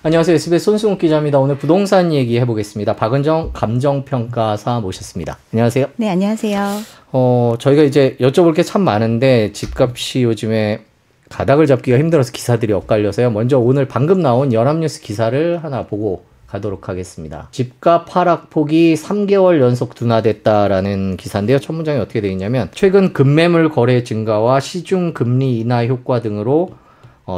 안녕하세요. SBS 손승욱 기자입니다. 오늘 부동산 얘기 해보겠습니다. 박은정 감정평가사 모셨습니다. 안녕하세요. 네, 안녕하세요. 저희가 이제 여쭤볼 게 참 많은데 집값이 요즘에 가닥을 잡기가 힘들어서 기사들이 엇갈려서요. 먼저 오늘 방금 나온 연합뉴스 기사를 하나 보고 가도록 하겠습니다. 집값 하락폭이 3개월 연속 둔화됐다라는 기사인데요. 첫 문장이 어떻게 되어 있냐면 최근 급매물 거래 증가와 시중 금리 인하 효과 등으로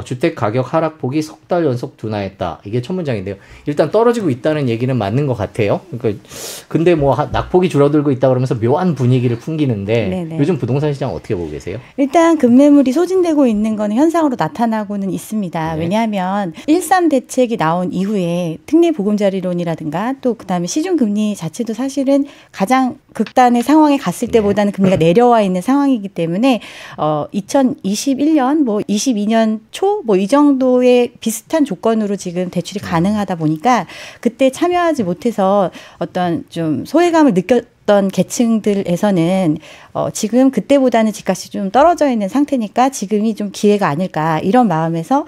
주택 가격 하락폭이 석 달 연속 둔화했다. 이게 첫 문장인데요. 일단 떨어지고 있다는 얘기는 맞는 것 같아요. 그러니까 근데 뭐 낙폭이 줄어들고 있다 그러면서 묘한 분위기를 풍기는데 네네. 요즘 부동산 시장 어떻게 보고 계세요? 일단 급매물이 소진되고 있는 거는 현상으로 나타나고는 있습니다. 네. 왜냐하면 1.3 대책이 나온 이후에 특례 보금자리론이라든가 또 그다음에 시중금리 자체도 사실은 가장 극단의 상황에 갔을 때보다는 금리가 내려와 있는 상황이기 때문에 2021년 뭐 22년 초 뭐 이 정도의 비슷한 조건으로 지금 대출이 가능하다 보니까 그때 참여하지 못해서 어떤 좀 소외감을 느꼈던 계층들에서는 지금 그때보다는 집값이 좀 떨어져 있는 상태니까 지금이 좀 기회가 아닐까 이런 마음에서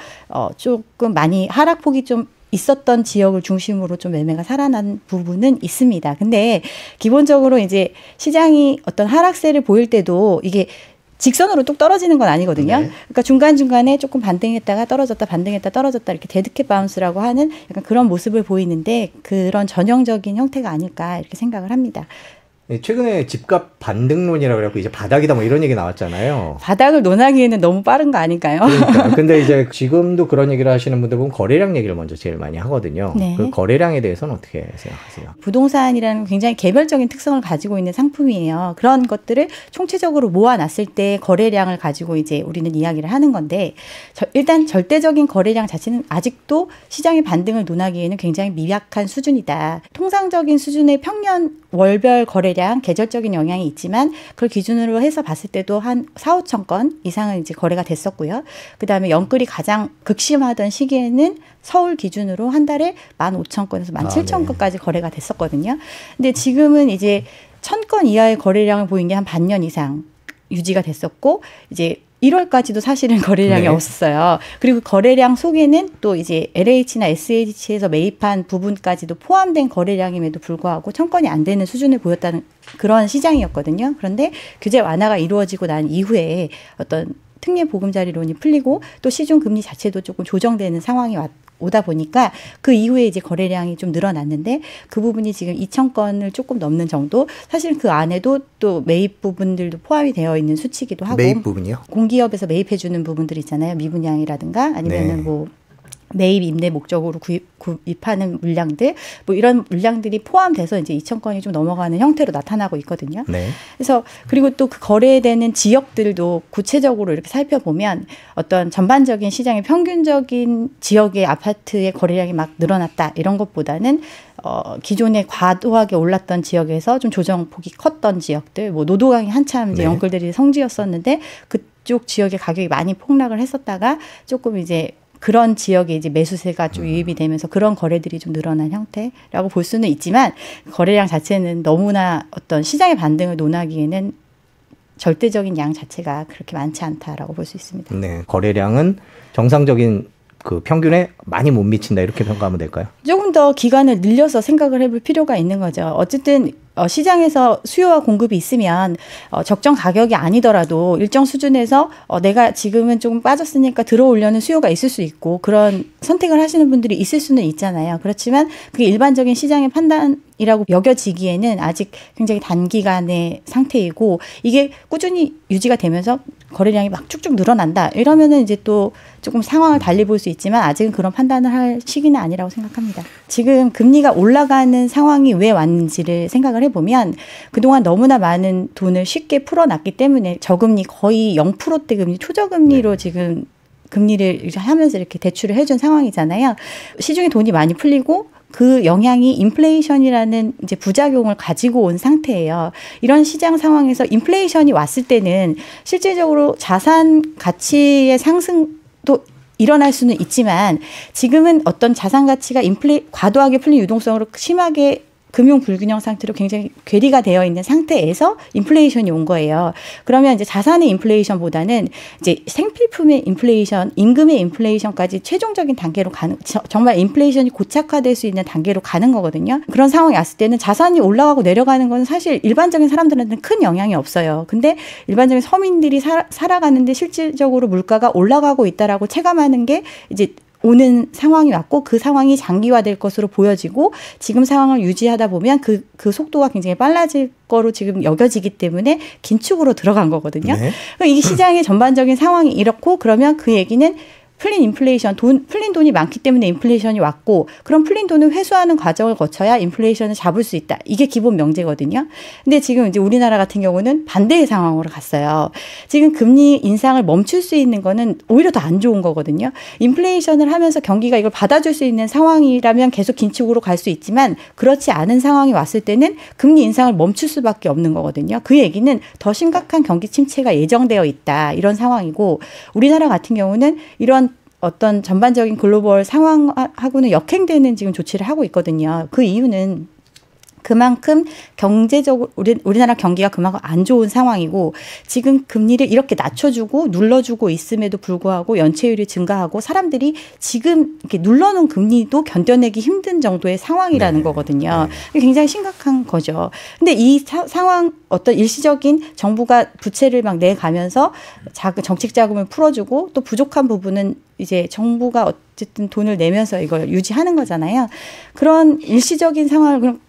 조금 많이 하락폭이 좀 있었던 지역을 중심으로 좀 매매가 살아난 부분은 있습니다. 근데 기본적으로 이제 시장이 어떤 하락세를 보일 때도 이게 직선으로 뚝 떨어지는 건 아니거든요. 네. 그러니까 중간중간에 조금 반등했다가 떨어졌다 반등했다 떨어졌다 이렇게 데드캣 바운스라고 하는 약간 그런 모습을 보이는데 그런 전형적인 형태가 아닐까 이렇게 생각을 합니다. 최근에 집값 반등론이라고 그래갖고 이제 바닥이다 뭐 이런 얘기 나왔잖아요. 바닥을 논하기에는 너무 빠른 거 아닐까요? 그러니까. 근데 이제 지금도 그런 얘기를 하시는 분들 보면 거래량 얘기를 먼저 제일 많이 하거든요. 네. 그 거래량에 대해서는 어떻게 생각하세요? 부동산이라는 굉장히 개별적인 특성을 가지고 있는 상품이에요. 그런 것들을 총체적으로 모아놨을 때 거래량을 가지고 이제 우리는 이야기를 하는 건데 일단 절대적인 거래량 자체는 아직도 시장의 반등을 논하기에는 굉장히 미약한 수준이다. 통상적인 수준의 평년 월별 거래량, 계절적인 영향이 있지만 그걸 기준으로 해서 봤을 때도 한 4, 5천 건 이상은 이제 거래가 됐었고요. 그다음에 연끌이 가장 극심하던 시기에는 서울 기준으로 한 달에 15,000건에서 17,000건까지 거래가 됐었거든요. 근데 지금은 이제 1,000건 이하의 거래량을 보인 게 한 반년 이상 유지가 됐었고 이제 1월까지도 사실은 거래량이 네. 없었어요. 그리고 거래량 속에는 또 이제 LH나 SH에서 매입한 부분까지도 포함된 거래량임에도 불구하고 1,000건이 안 되는 수준을 보였다는 그런 시장이었거든요. 그런데 규제 완화가 이루어지고 난 이후에 어떤 특례 보금자리론이 풀리고 또 시중 금리 자체도 조금 조정되는 상황이 오다 보니까 그 이후에 이제 거래량이 좀 늘어났는데 그 부분이 지금 2,000건을 조금 넘는 정도. 사실 그 안에도 또 매입 부분들도 포함이 되어 있는 수치이기도 하고. 매입 부분이요? 공기업에서 매입해 주는 부분들 있잖아요. 미분양이라든가 아니면은 네. 뭐 매입 임대 목적으로 구입하는 물량들 뭐 이런 물량들이 포함돼서 이제 2,000건이 좀 넘어가는 형태로 나타나고 있거든요. 네. 그래서 그리고 또 그 거래되는 지역들도 구체적으로 이렇게 살펴보면 어떤 전반적인 시장의 평균적인 지역의 아파트의 거래량이 막 늘어났다 이런 것보다는 기존에 과도하게 올랐던 지역에서 좀 조정폭이 컸던 지역들, 뭐 노도강이 한참 이제 네. 연끌들이 성지였었는데 그쪽 지역의 가격이 많이 폭락을 했었다가 조금 이제 그런 지역에 이제 매수세가 좀 유입이 되면서 그런 거래들이 좀 늘어난 형태라고 볼 수는 있지만 거래량 자체는 너무나 어떤 시장의 반등을 논하기에는 절대적인 양 자체가 그렇게 많지 않다라고 볼 수 있습니다. 네. 거래량은 정상적인 그 평균에 많이 못 미친다 이렇게 평가하면 될까요? 조금 더 기간을 늘려서 생각을 해볼 필요가 있는 거죠. 어쨌든 시장에서 수요와 공급이 있으면 적정 가격이 아니더라도 일정 수준에서 내가 지금은 조금 빠졌으니까 들어오려는 수요가 있을 수 있고 그런 선택을 하시는 분들이 있을 수는 있잖아요. 그렇지만 그게 일반적인 시장의 판단이라고 여겨지기에는 아직 굉장히 단기간의 상태이고 이게 꾸준히 유지가 되면서 거래량이 막 쭉쭉 늘어난다. 이러면은 이제 또 조금 상황을 달리 볼 수 있지만 아직은 그런 판단을 할 시기는 아니라고 생각합니다. 지금 금리가 올라가는 상황이 왜 왔는지를 생각을 해보면 그동안 너무나 많은 돈을 쉽게 풀어놨기 때문에 저금리 거의 0%대 금리, 초저금리로 지금 금리를 하면서 이렇게 대출을 해준 상황이잖아요. 시중에 돈이 많이 풀리고 그 영향이 인플레이션이라는 이제 부작용을 가지고 온 상태예요. 이런 시장 상황에서 인플레이션이 왔을 때는 실질적으로 자산 가치의 상승도 일어날 수는 있지만 지금은 어떤 자산 가치가 과도하게 풀린 유동성으로 심하게 금융 불균형 상태로 굉장히 괴리가 되어 있는 상태에서 인플레이션이 온 거예요. 그러면 이제 자산의 인플레이션보다는 이제 생필품의 인플레이션, 임금의 인플레이션까지 최종적인 단계로 가는, 정말 인플레이션이 고착화될 수 있는 단계로 가는 거거든요. 그런 상황이 왔을 때는 자산이 올라가고 내려가는 건 사실 일반적인 사람들한테는 큰 영향이 없어요. 근데 일반적인 서민들이 살아가는데 실질적으로 물가가 올라가고 있다라고 체감하는 게 이제 오는 상황이 왔고 그 상황이 장기화될 것으로 보여지고 지금 상황을 유지하다 보면 그 속도가 굉장히 빨라질 거로 지금 여겨지기 때문에 긴축으로 들어간 거거든요. 네. 이 시장의 전반적인 상황이 이렇고 그러면 그 얘기는 풀린 인플레이션, 풀린 돈이 많기 때문에 인플레이션이 왔고 그럼 풀린 돈을 회수하는 과정을 거쳐야 인플레이션을 잡을 수 있다. 이게 기본 명제거든요. 근데 지금 이제 우리나라 같은 경우는 반대의 상황으로 갔어요. 지금 금리 인상을 멈출 수 있는 거는 오히려 더 안 좋은 거거든요. 인플레이션을 하면서 경기가 이걸 받아줄 수 있는 상황이라면 계속 긴축으로 갈 수 있지만 그렇지 않은 상황이 왔을 때는 금리 인상을 멈출 수밖에 없는 거거든요. 그 얘기는 더 심각한 경기 침체가 예정되어 있다. 이런 상황이고 우리나라 같은 경우는 이런 어떤 전반적인 글로벌 상황하고는 역행되는 지금 조치를 하고 있거든요. 그 이유는 그만큼 경제적으로 우리나라 경기가 그만큼 안 좋은 상황이고 지금 금리를 이렇게 낮춰주고 눌러주고 있음에도 불구하고 연체율이 증가하고 사람들이 지금 이렇게 눌러놓은 금리도 견뎌내기 힘든 정도의 상황이라는 거거든요. 굉장히 심각한 거죠. 근데 이 상황 어떤 일시적인 정부가 부채를 막 내가면서 정책 자금을 풀어주고 또 부족한 부분은 이제 정부가 어쨌든 돈을 내면서 이걸 유지하는 거잖아요. 그런 일시적인 상황을 그럼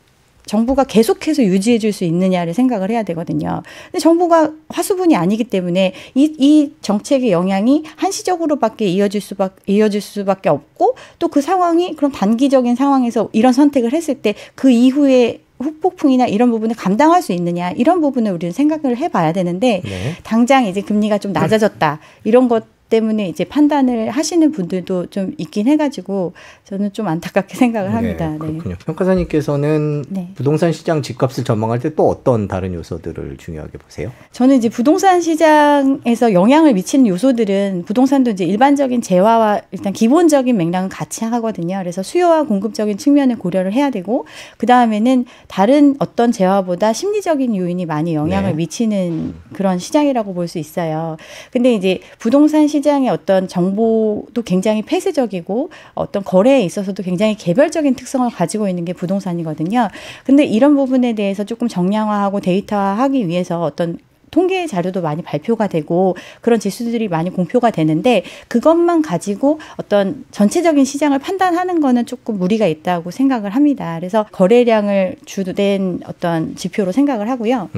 정부가 계속해서 유지해 줄 수 있느냐를 생각을 해야 되거든요. 근데 정부가 화수분이 아니기 때문에 이 정책의 영향이 한시적으로밖에 이어질 수밖에 없고 또 그 상황이 그럼 단기적인 상황에서 이런 선택을 했을 때 그 이후에 후폭풍이나 이런 부분을 감당할 수 있느냐 이런 부분을 우리는 생각을 해봐야 되는데 당장 이제 금리가 좀 낮아졌다 이런 것 때문에 이제 판단을 하시는 분들도 좀 있긴 해가지고 저는 좀 안타깝게 생각을 합니다. 네, 그렇군요. 평가사님께서는 부동산 시장 집값을 전망할 때 또 어떤 다른 요소들을 중요하게 보세요? 저는 이제 부동산 시장에서 영향을 미치는 요소들은 부동산도 이제 일반적인 재화와 일단 기본적인 맥락은 같이 하거든요. 그래서 수요와 공급적인 측면을 고려를 해야 되고 그 다음에는 다른 어떤 재화보다 심리적인 요인이 많이 영향을 미치는 그런 시장이라고 볼 수 있어요. 근데 이제 부동산 시장의 어떤 정보도 굉장히 폐쇄적이고 어떤 거래에 있어서도 굉장히 개별적인 특성을 가지고 있는 게 부동산이거든요. 근데 이런 부분에 대해서 조금 정량화하고 데이터화하기 위해서 어떤 통계 자료도 많이 발표가 되고 그런 지수들이 많이 공표가 되는데 그것만 가지고 어떤 전체적인 시장을 판단하는 거는 조금 무리가 있다고 생각을 합니다. 그래서 거래량을 주된 어떤 지표로 생각을 하고요.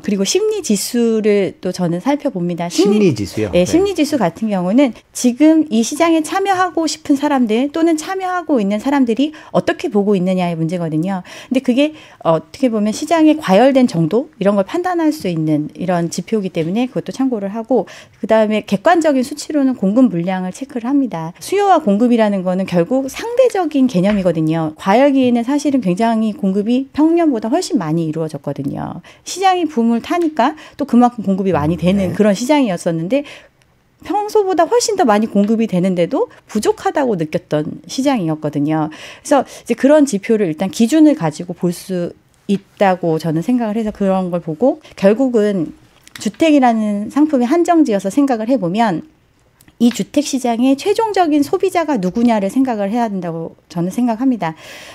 그리고 심리 지수를 또 저는 살펴봅니다. 심리 지수요? 네, 심리 지수 같은 경우는 지금 이 시장에 참여하고 싶은 사람들 또는 참여하고 있는 사람들이 어떻게 보고 있느냐의 문제거든요. 근데 그게 어떻게 보면 시장에 과열된 정도 이런 걸 판단할 수 있는 이런 지표이기 때문에 그것도 참고를 하고 그다음에 객관적인 수치로는 공급 물량을 체크를 합니다. 수요와 공급이라는 거는 결국 상대적인 개념이거든요. 과열기에는 사실은 굉장히 공급이 평년보다 훨씬 많이 이루어졌거든요. 시장이 붐을 타니까 또 그만큼 공급이 많이 되는 그런 시장이었었는데 평소보다 훨씬 더 많이 공급이 되는데도 부족하다고 느꼈던 시장이었거든요. 그래서 이제 그런 지표를 일단 기준을 가지고 볼 수 있다고 저는 생각을 해서 그런 걸 보고 결국은 주택이라는 상품에 한정지어서 생각을 해보면 이 주택시장의 최종적인 소비자가 누구냐를 생각을 해야 된다고 저는 생각합니다.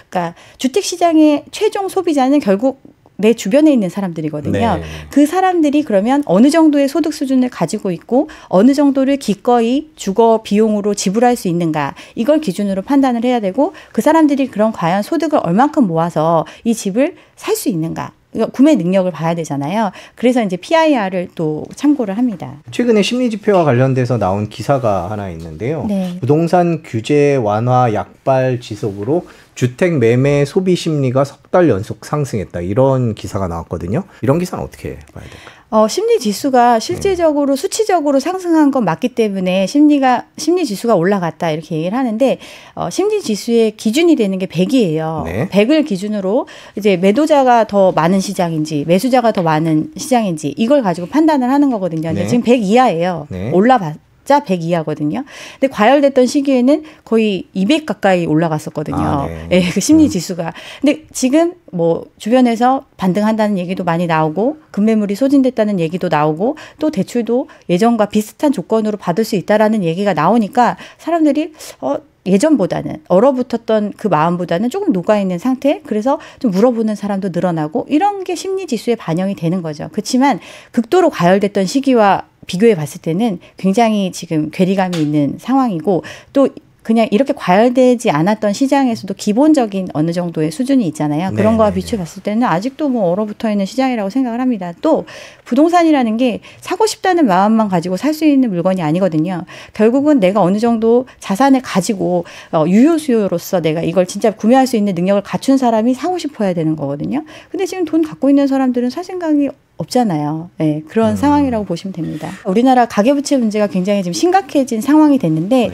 그러니까 주택시장의 최종 소비자는 결국 내 주변에 있는 사람들이거든요. 그 사람들이 그러면 어느 정도의 소득 수준을 가지고 있고 어느 정도를 기꺼이 주거 비용으로 지불할 수 있는가 이걸 기준으로 판단을 해야 되고 그 사람들이 그런 과연 소득을 얼만큼 모아서 이 집을 살 수 있는가 구매 능력을 봐야 되잖아요. 그래서 이제 PIR을 또 참고를 합니다. 최근에 심리지표와 관련돼서 나온 기사가 하나 있는데요. 부동산 규제 완화 약발 지속으로 주택 매매 소비 심리가 석 달 연속 상승했다. 이런 기사가 나왔거든요. 이런 기사는 어떻게 봐야 될까요? 심리 지수가 실질적으로 수치적으로 상승한 건 맞기 때문에 심리 지수가 올라갔다 이렇게 얘기를 하는데 심리 지수의 기준이 되는 게 100이에요. 100을 기준으로 이제 매도자가 더 많은 시장인지 매수자가 더 많은 시장인지 이걸 가지고 판단을 하는 거거든요. 지금 100 이하예요. 올라봤자 봤자 100 이하거든요. 근데 과열됐던 시기에는 거의 200 가까이 올라갔었거든요. 네, 그 심리 지수가. 근데 지금 뭐 주변에서 반등한다는 얘기도 많이 나오고 급매물이 소진됐다는 얘기도 나오고 또 대출도 예전과 비슷한 조건으로 받을 수 있다라는 얘기가 나오니까 사람들이 예전보다는 얼어붙었던 그 마음보다는 조금 녹아있는 상태. 그래서 좀 물어보는 사람도 늘어나고 이런 게 심리 지수에 반영이 되는 거죠. 그렇지만 극도로 과열됐던 시기와 비교해 봤을 때는 굉장히 지금 괴리감이 있는 상황이고 또 그냥 이렇게 과열되지 않았던 시장에서도 기본적인 어느 정도의 수준이 있잖아요. 그런 거와 비추어 봤을 때는 아직도 뭐 얼어붙어 있는 시장이라고 생각을 합니다. 또 부동산이라는 게 사고 싶다는 마음만 가지고 살 수 있는 물건이 아니거든요. 결국은 내가 어느 정도 자산을 가지고 유효 수요로서 내가 이걸 진짜 구매할 수 있는 능력을 갖춘 사람이 사고 싶어야 되는 거거든요. 근데 지금 돈 갖고 있는 사람들은 살 생각이 없잖아요. 네, 그런 상황이라고 보시면 됩니다. 우리나라 가계부채 문제가 굉장히 지금 심각해진 상황이 됐는데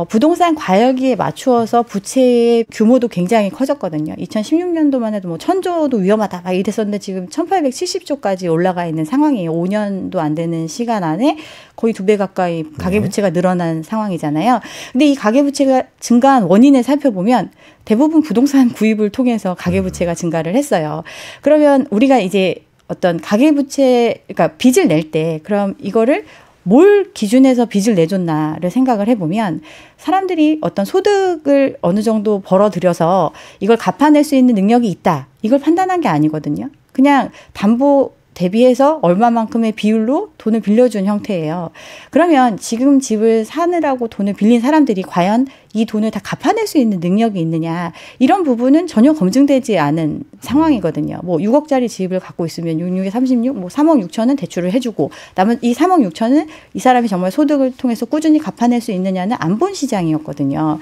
부동산 과열기에 맞추어서 부채의 규모도 굉장히 커졌거든요. 2016년도만 해도 뭐 1000조도 위험하다 막 이랬었는데 지금 1870조까지 올라가 있는 상황이에요. 5년도 안 되는 시간 안에 거의 2배 가까이 가계부채가 늘어난 상황이잖아요. 근데 이 가계부채가 증가한 원인을 살펴보면 대부분 부동산 구입을 통해서 가계부채가 증가를 했어요. 그러면 우리가 이제 어떤 가계부채, 그러니까 빚을 낼 때 그럼 이거를 뭘 기준에서 빚을 내줬나를 생각을 해보면 사람들이 어떤 소득을 어느 정도 벌어들여서 이걸 갚아낼 수 있는 능력이 있다. 이걸 판단한 게 아니거든요. 그냥 담보 대비해서 얼마만큼의 비율로 돈을 빌려준 형태예요. 그러면 지금 집을 사느라고 돈을 빌린 사람들이 과연 이 돈을 다 갚아낼 수 있는 능력이 있느냐 이런 부분은 전혀 검증되지 않은 상황이거든요. 뭐 6억짜리 집을 갖고 있으면 66에 36, 뭐 3억 6천은 대출을 해주고 남은 이 3억 6천은 이 사람이 정말 소득을 통해서 꾸준히 갚아낼 수 있느냐는 안 본 시장이었거든요.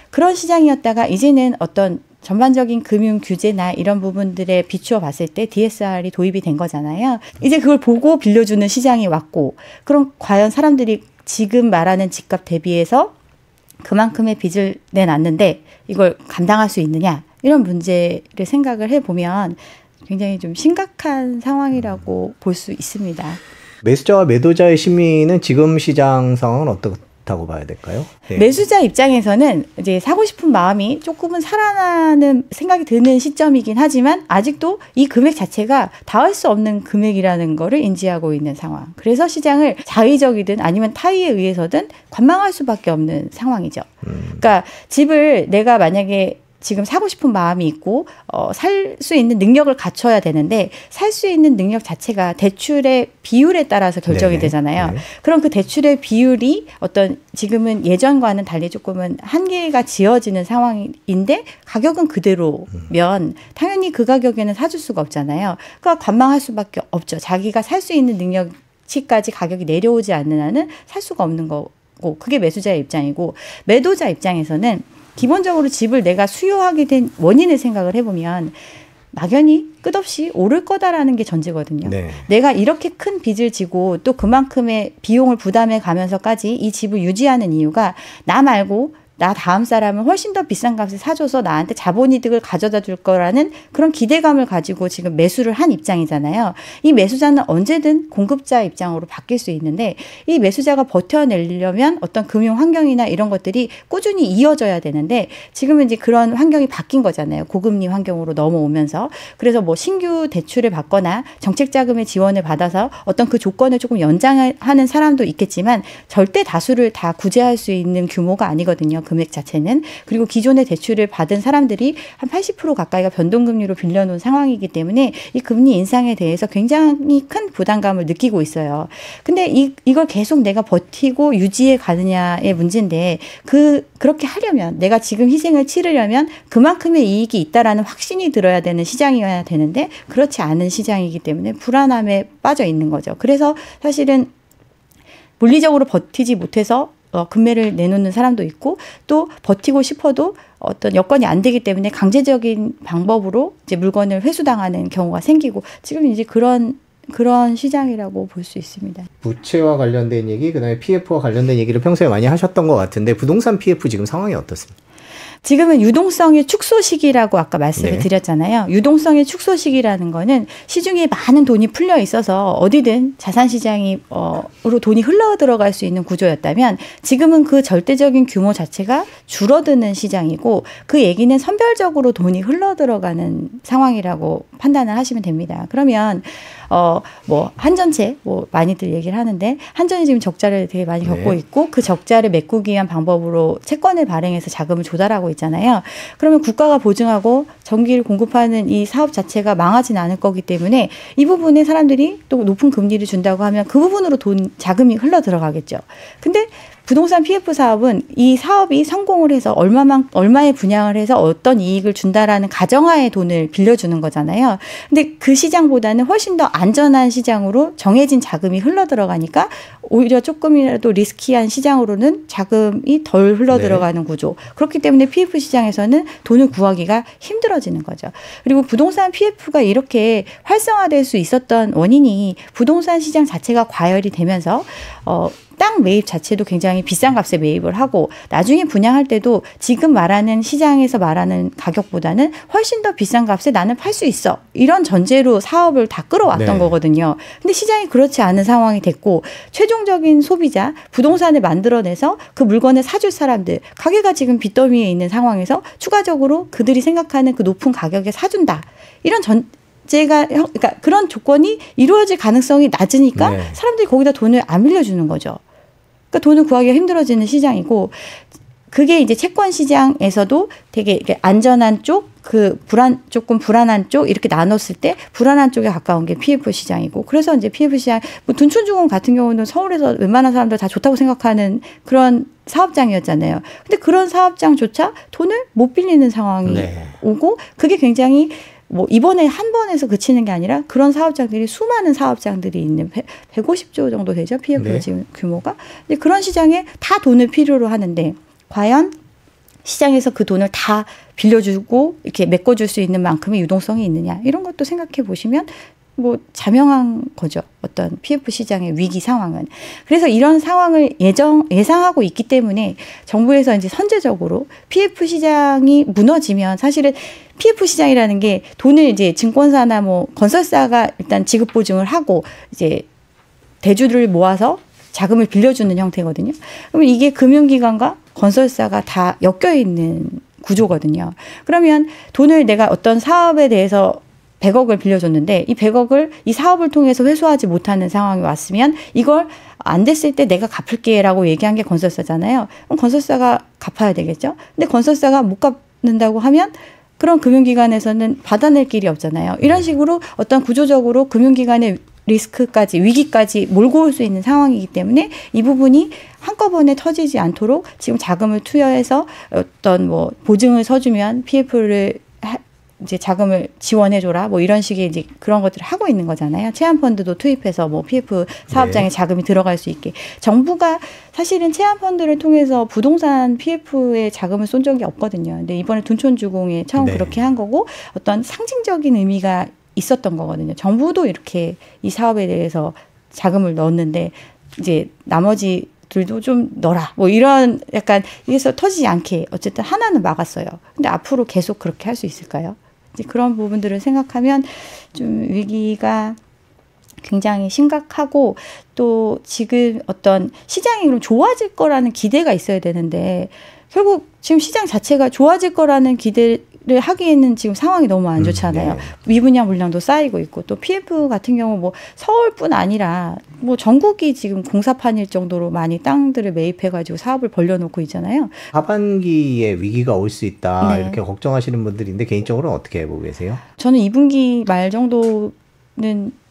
그런 시장이었다가 이제는 어떤 전반적인 금융 규제나 이런 부분들에 비추어 봤을 때 DSR이 도입이 된 거잖아요. 이제 그걸 보고 빌려주는 시장이 왔고 그럼 과연 사람들이 지금 말하는 집값 대비해서 그만큼의 빚을 내놨는데 이걸 감당할 수 있느냐 이런 문제를 생각을 해보면 굉장히 좀 심각한 상황이라고 볼 수 있습니다. 매수자와 매도자의 심리는 지금 시장 상황은 어떻다고 봐야 될까요? 네. 매수자 입장에서는 이제 사고 싶은 마음이 조금은 살아나는 생각이 드는 시점이긴 하지만 아직도 이 금액 자체가 닿을 수 없는 금액이라는 거를 인지하고 있는 상황. 그래서 시장을 자의적이든 아니면 타의에 의해서든 관망할 수밖에 없는 상황이죠. 그러니까 집을 내가 만약에 지금 사고 싶은 마음이 있고 살 수 있는 능력을 갖춰야 되는데 살 수 있는 능력 자체가 대출의 비율에 따라서 결정이 되잖아요. 그럼 그 대출의 비율이 어떤 지금은 예전과는 달리 조금은 한계가 지어지는 상황인데 가격은 그대로면 당연히 그 가격에는 사줄 수가 없잖아요. 그러니까 관망할 수밖에 없죠. 자기가 살 수 있는 능력치까지 가격이 내려오지 않는 한은 살 수가 없는 거고 그게 매수자의 입장이고 매도자 입장에서는 기본적으로 집을 내가 수요하게 된 원인을 생각을 해보면 막연히 끝없이 오를 거다라는 게 전제거든요. 네. 내가 이렇게 큰 빚을 지고 또 그만큼의 비용을 부담해 가면서까지 이 집을 유지하는 이유가 나 말고 나 다음 사람은 훨씬 더 비싼 값에 사줘서 나한테 자본이득을 가져다 줄 거라는 그런 기대감을 가지고 지금 매수를 한 입장이잖아요. 이 매수자는 언제든 공급자 입장으로 바뀔 수 있는데 이 매수자가 버텨내려면 어떤 금융 환경이나 이런 것들이 꾸준히 이어져야 되는데 지금은 이제 그런 환경이 바뀐 거잖아요. 고금리 환경으로 넘어오면서. 그래서 뭐 신규 대출을 받거나 정책자금의 지원을 받아서 어떤 그 조건을 조금 연장하는 사람도 있겠지만 절대 다수를 다 구제할 수 있는 규모가 아니거든요. 금액 자체는. 그리고 기존의 대출을 받은 사람들이 한 80% 가까이가 변동금리로 빌려놓은 상황이기 때문에 이 금리 인상에 대해서 굉장히 큰 부담감을 느끼고 있어요. 근데 이걸 계속 내가 버티고 유지해 가느냐의 문제인데 그렇게 하려면 내가 지금 희생을 치르려면 그만큼의 이익이 있다라는 확신이 들어야 되는 시장이어야 되는데 그렇지 않은 시장이기 때문에 불안함에 빠져 있는 거죠. 그래서 사실은 물리적으로 버티지 못해서 금매를 내놓는 사람도 있고 또 버티고 싶어도 어떤 여건이 안 되기 때문에 강제적인 방법으로 이제 물건을 회수당하는 경우가 생기고 지금 이제 그런 시장이라고 볼 수 있습니다. 부채와 관련된 얘기, 그다음에 PF와 관련된 얘기를 평소에 많이 하셨던 것 같은데 부동산 PF 지금 상황이 어떻습니까? 지금은 유동성의 축소 시기라고 아까 말씀을 네. 드렸잖아요. 유동성의 축소 시기라는 거는 시중에 많은 돈이 풀려 있어서 어디든 자산 시장으로 돈이 흘러 들어갈 수 있는 구조였다면 지금은 그 절대적인 규모 자체가 줄어드는 시장이고 그 얘기는 선별적으로 돈이 흘러 들어가는 상황이라고 판단을 하시면 됩니다. 그러면 뭐 한전채 뭐 많이들 얘기를 하는데 한전이 지금 적자를 되게 많이 겪고 네. 있고 그 적자를 메꾸기 위한 방법으로 채권을 발행해서 자금을 조달하고 있잖아요. 그러면 국가가 보증하고 전기를 공급하는 이 사업 자체가 망하진 않을 거기 때문에 이 부분에 사람들이 또 높은 금리를 준다고 하면 그 부분으로 자금이 흘러 들어가겠죠. 근데 부동산 PF 사업은 이 사업이 성공을 해서 얼마의 분양을 해서 어떤 이익을 준다라는 가정하에 돈을 빌려주는 거잖아요. 근데 그 시장보다는 훨씬 더 안전한 시장으로 정해진 자금이 흘러 들어가니까 오히려 조금이라도 리스키한 시장으로는 자금이 덜 흘러 들어가는 구조. 그렇기 때문에 PF 시장에서는 돈을 구하기가 힘들어지는 거죠. 그리고 부동산 PF가 이렇게 활성화될 수 있었던 원인이 부동산 시장 자체가 과열이 되면서 땅 매입 자체도 굉장히 비싼 값에 매입을 하고 나중에 분양할 때도 지금 말하는 시장에서 말하는 가격보다는 훨씬 더 비싼 값에 나는 팔 수 있어. 이런 전제로 사업을 다 끌어왔던 거거든요. 근데 시장이 그렇지 않은 상황이 됐고 최종적인 소비자, 부동산을 만들어내서 그 물건을 사줄 사람들, 가게가 지금 빚더미에 있는 상황에서 추가적으로 그들이 생각하는 그 높은 가격에 사준다. 이런 그러니까 그런 조건이 이루어질 가능성이 낮으니까 사람들이 거기다 돈을 안 빌려주는 거죠. 그러니까 돈을 구하기가 힘들어지는 시장이고 그게 이제 채권 시장에서도 되게 안전한 쪽, 조금 불안한 쪽 이렇게 나눴을 때 불안한 쪽에 가까운 게 PF 시장이고 그래서 이제 PF 시장, 뭐 둔촌주공 같은 경우는 서울에서 웬만한 사람들 다 좋다고 생각하는 그런 사업장이었잖아요. 근데 그런 사업장조차 돈을 못 빌리는 상황이 오고 그게 굉장히 뭐 이번에 한 번에서 그치는 게 아니라 그런 사업장들이 수많은 사업장들이 있는 150조 정도 되죠. PF 지금 규모가. 근데 그런 시장에 다 돈을 필요로 하는데 과연 시장에서 그 돈을 다 빌려주고 이렇게 메꿔줄 수 있는 만큼의 유동성이 있느냐 이런 것도 생각해 보시면 뭐 자명한 거죠. 어떤 PF 시장의 위기 상황은. 그래서 이런 상황을 예상하고 있기 때문에 정부에서 이제 선제적으로 PF 시장이 무너지면 사실은 PF 시장이라는 게 돈을 이제 증권사나 뭐 건설사가 일단 지급 보증을 하고 이제 대주를 모아서 자금을 빌려주는 형태거든요. 그러면 이게 금융기관과 건설사가 다 엮여 있는 구조거든요. 그러면 돈을 내가 어떤 사업에 대해서 100억을 빌려줬는데 이 100억을 이 사업을 통해서 회수하지 못하는 상황이 왔으면 이걸 안 됐을 때 내가 갚을게라고 얘기한 게 건설사잖아요. 그럼 건설사가 갚아야 되겠죠. 근데 건설사가 못 갚는다고 하면 그런 금융기관에서는 받아낼 길이 없잖아요. 이런 식으로 어떤 구조적으로 금융기관의 리스크까지 위기까지 몰고 올 수 있는 상황이기 때문에 이 부분이 한꺼번에 터지지 않도록 지금 자금을 투여해서 어떤 뭐 보증을 서주면 PF를 이제 자금을 지원해줘라 뭐 이런 식의 이제 그런 것들을 하고 있는 거잖아요. 체안펀드도 투입해서 뭐 PF 사업장에 자금이 들어갈 수 있게. 정부가 사실은 체안펀드를 통해서 부동산 PF에 자금을 쏜 적이 없거든요. 근데 이번에 둔촌주공에 처음 그렇게 한 거고 어떤 상징적인 의미가 있었던 거거든요. 정부도 이렇게 이 사업에 대해서 자금을 넣었는데 이제 나머지 들도 좀 넣어라. 뭐 이런 약간 이래서 터지지 않게 어쨌든 하나는 막았어요. 근데 앞으로 계속 그렇게 할 수 있을까요? 이제 그런 부분들을 생각하면 좀 위기가 굉장히 심각하고 또 지금 어떤 시장이 그럼 좋아질 거라는 기대가 있어야 되는데 결국 지금 시장 자체가 좋아질 거라는 기대를 하기에는 지금 상황이 너무 안 좋잖아요. 미분양 물량도 쌓이고 있고 또 PF 같은 경우 뭐 서울뿐 아니라 뭐 전국이 지금 공사판일 정도로 많이 땅들을 매입해가지고 사업을 벌려놓고 있잖아요. 하반기에 위기가 올 수 있다 이렇게 걱정하시는 분들인데 개인적으로는 어떻게 보고 계세요? 저는 2분기 말 정도는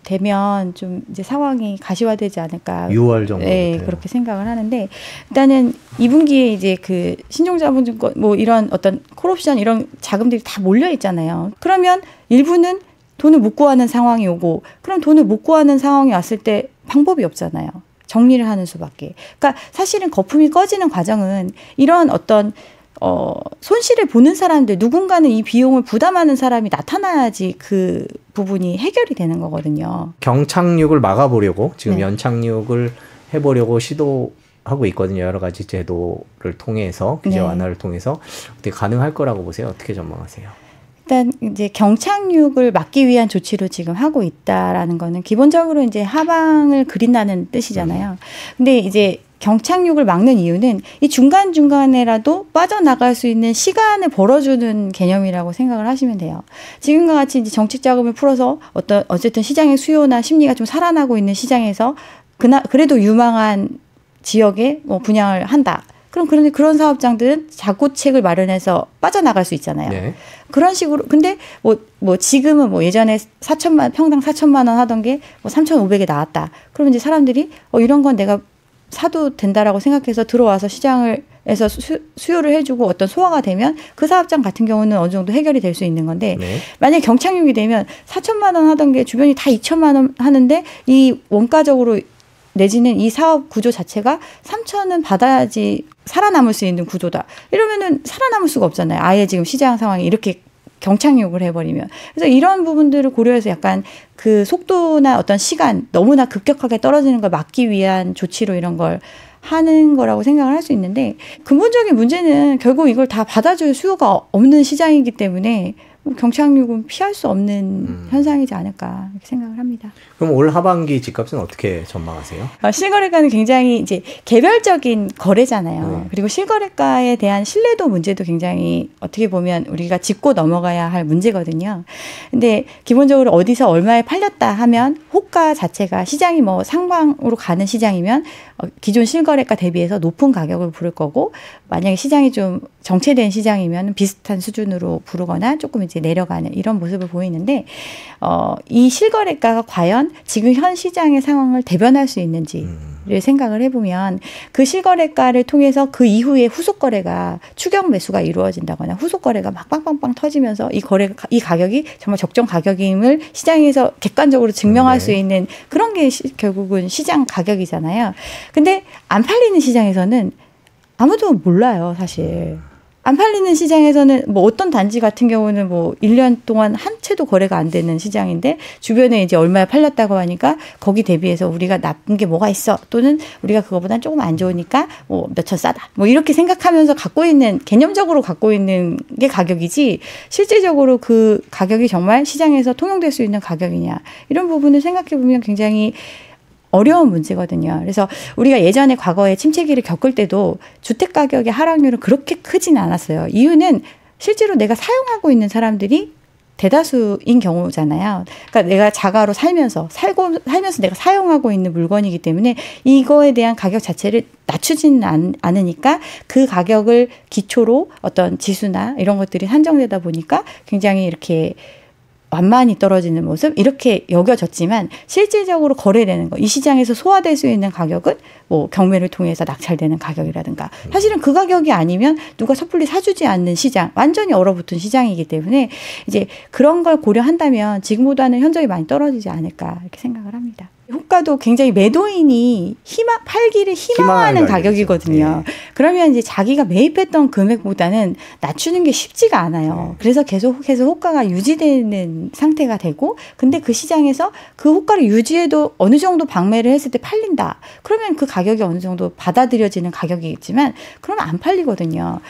되면 좀 이제 상황이 가시화되지 않을까. 6월 정도. 네, 그렇게 생각을 하는데 일단은 2분기에 이제 그 신종자본증권 뭐 이런 어떤 콜옵션 이런 자금들이 다 몰려 있잖아요. 그러면 일부는 돈을 못 구하는 상황이 오고 그럼 돈을 못 구하는 상황이 왔을 때 방법이 없잖아요. 정리를 하는 수밖에. 그러니까 사실은 거품이 꺼지는 과정은 이런 어떤 손실을 보는 사람들, 누군가는 이 비용을 부담하는 사람이 나타나야지 그 부분이 해결이 되는 거거든요. 경착륙을 막아보려고 지금 연착륙을 해보려고 시도하고 하고 있거든요. 여러 가지 제도를 통해서 규제 네. 완화를 통해서 어떻게 가능할 거라고 보세요? 어떻게 전망하세요? 일단 이제 경착륙을 막기 위한 조치로 지금 하고 있다라는 거는 기본적으로 이제 하방을 그린다는 뜻이잖아요. 근데 이제 경착륙을 막는 이유는 이 중간중간에라도 빠져나갈 수 있는 시간을 벌어주는 개념이라고 생각을 하시면 돼요. 지금과 같이 이제 정책 자금을 풀어서 어쨌든 시장의 수요나 심리가 좀 살아나고 있는 시장에서 그래도 유망한 지역에 뭐 분양을 한다. 그런데 그런 사업장들은 자구책을 마련해서 빠져나갈 수 있잖아요. 네. 그런 식으로. 근데 뭐 지금은 뭐 예전에 평당 4천만 원 하던 게 뭐 3,500에 나왔다. 그러면 이제 사람들이 이런 건 내가 사도 된다라고 생각해서 들어와서 시장에서 수요를 해주고 어떤 소화가 되면 그 사업장 같은 경우는 어느 정도 해결이 될 수 있는 건데 네. 만약에 경착륙이 되면 4천만 원 하던 게 주변이 다 2천만 원 하는데 이 원가적으로 내지는 이 사업 구조 자체가 3천은 받아야지 살아남을 수 있는 구조다. 이러면은 살아남을 수가 없잖아요. 아예 지금 시장 상황이 이렇게 경착륙을 해버리면. 그래서 이런 부분들을 고려해서 약간 그 속도나 어떤 시간 너무나 급격하게 떨어지는 걸 막기 위한 조치로 이런 걸 하는 거라고 생각을 할 수 있는데 근본적인 문제는 결국 이걸 다 받아줄 수요가 없는 시장이기 때문에 경착륙은 피할 수 없는 현상이지 않을까 이렇게 생각을 합니다. 그럼 올 하반기 집값은 어떻게 전망하세요? 실거래가는 굉장히 이제 개별적인 거래잖아요. 그리고 실거래가에 대한 신뢰도 문제도 굉장히 어떻게 보면 우리가 짚고 넘어가야 할 문제거든요. 근데 기본적으로 어디서 얼마에 팔렸다 하면 호가 자체가 시장이 뭐 상방으로 가는 시장이면 기존 실거래가 대비해서 높은 가격을 부를 거고 만약에 시장이 좀 정체된 시장이면 비슷한 수준으로 부르거나 조금 이제 내려가는 이런 모습을 보이는데 이 실거래가가 과연 지금 현 시장의 상황을 대변할 수 있는지를 생각을 해보면 그 실거래가를 통해서 그 이후에 후속 거래가 추격 매수가 이루어진다거나 후속 거래가 막 빵빵빵 터지면서 이 가격이 정말 적정 가격임을 시장에서 객관적으로 증명할 수 있는 그런 게 결국은 시장 가격이잖아요. 근데 안 팔리는 시장에서는 아무도 몰라요, 사실. 안 팔리는 시장에서는 뭐 어떤 단지 같은 경우는 뭐 1년 동안 한 채도 거래가 안 되는 시장인데 주변에 이제 얼마에 팔렸다고 하니까 거기 대비해서 우리가 나쁜 게 뭐가 있어 또는 우리가 그거보단 조금 안 좋으니까 뭐 몇천 싸다 뭐 이렇게 생각하면서 개념적으로 갖고 있는 게 가격이지 실질적으로 그 가격이 정말 시장에서 통용될 수 있는 가격이냐 이런 부분을 생각해 보면 굉장히 어려운 문제거든요. 그래서 우리가 예전에 과거에 침체기를 겪을 때도 주택 가격의 하락률은 그렇게 크진 않았어요. 이유는 실제로 내가 사용하고 있는 사람들이 대다수인 경우잖아요. 그러니까 내가 자가로 살면서 내가 사용하고 있는 물건이기 때문에 이거에 대한 가격 자체를 낮추지는 않으니까 그 가격을 기초로 어떤 지수나 이런 것들이 산정되다 보니까 굉장히 이렇게 완만히 떨어지는 모습 이렇게 여겨졌지만 실질적으로 거래되는 거 이 시장에서 소화될 수 있는 가격은 뭐 경매를 통해서 낙찰되는 가격이라든가 사실은 그 가격이 아니면 누가 섣불리 사주지 않는 시장 완전히 얼어붙은 시장이기 때문에 이제 그런 걸 고려한다면 지금보다는 현저히 많이 떨어지지 않을까 이렇게 생각을 합니다. 호가도 굉장히 매도인이 팔기를 희망하는 가격이거든요. 네. 그러면 이제 자기가 매입했던 금액보다는 낮추는 게 쉽지가 않아요. 그래서 계속해서 호가가 유지되는 상태가 되고 근데 그 시장에서 그 호가를 유지해도 어느 정도 방매를 했을 때 팔린다. 그러면 그 가격이 어느 정도 받아들여지는 가격이겠지만 그러면 안 팔리거든요.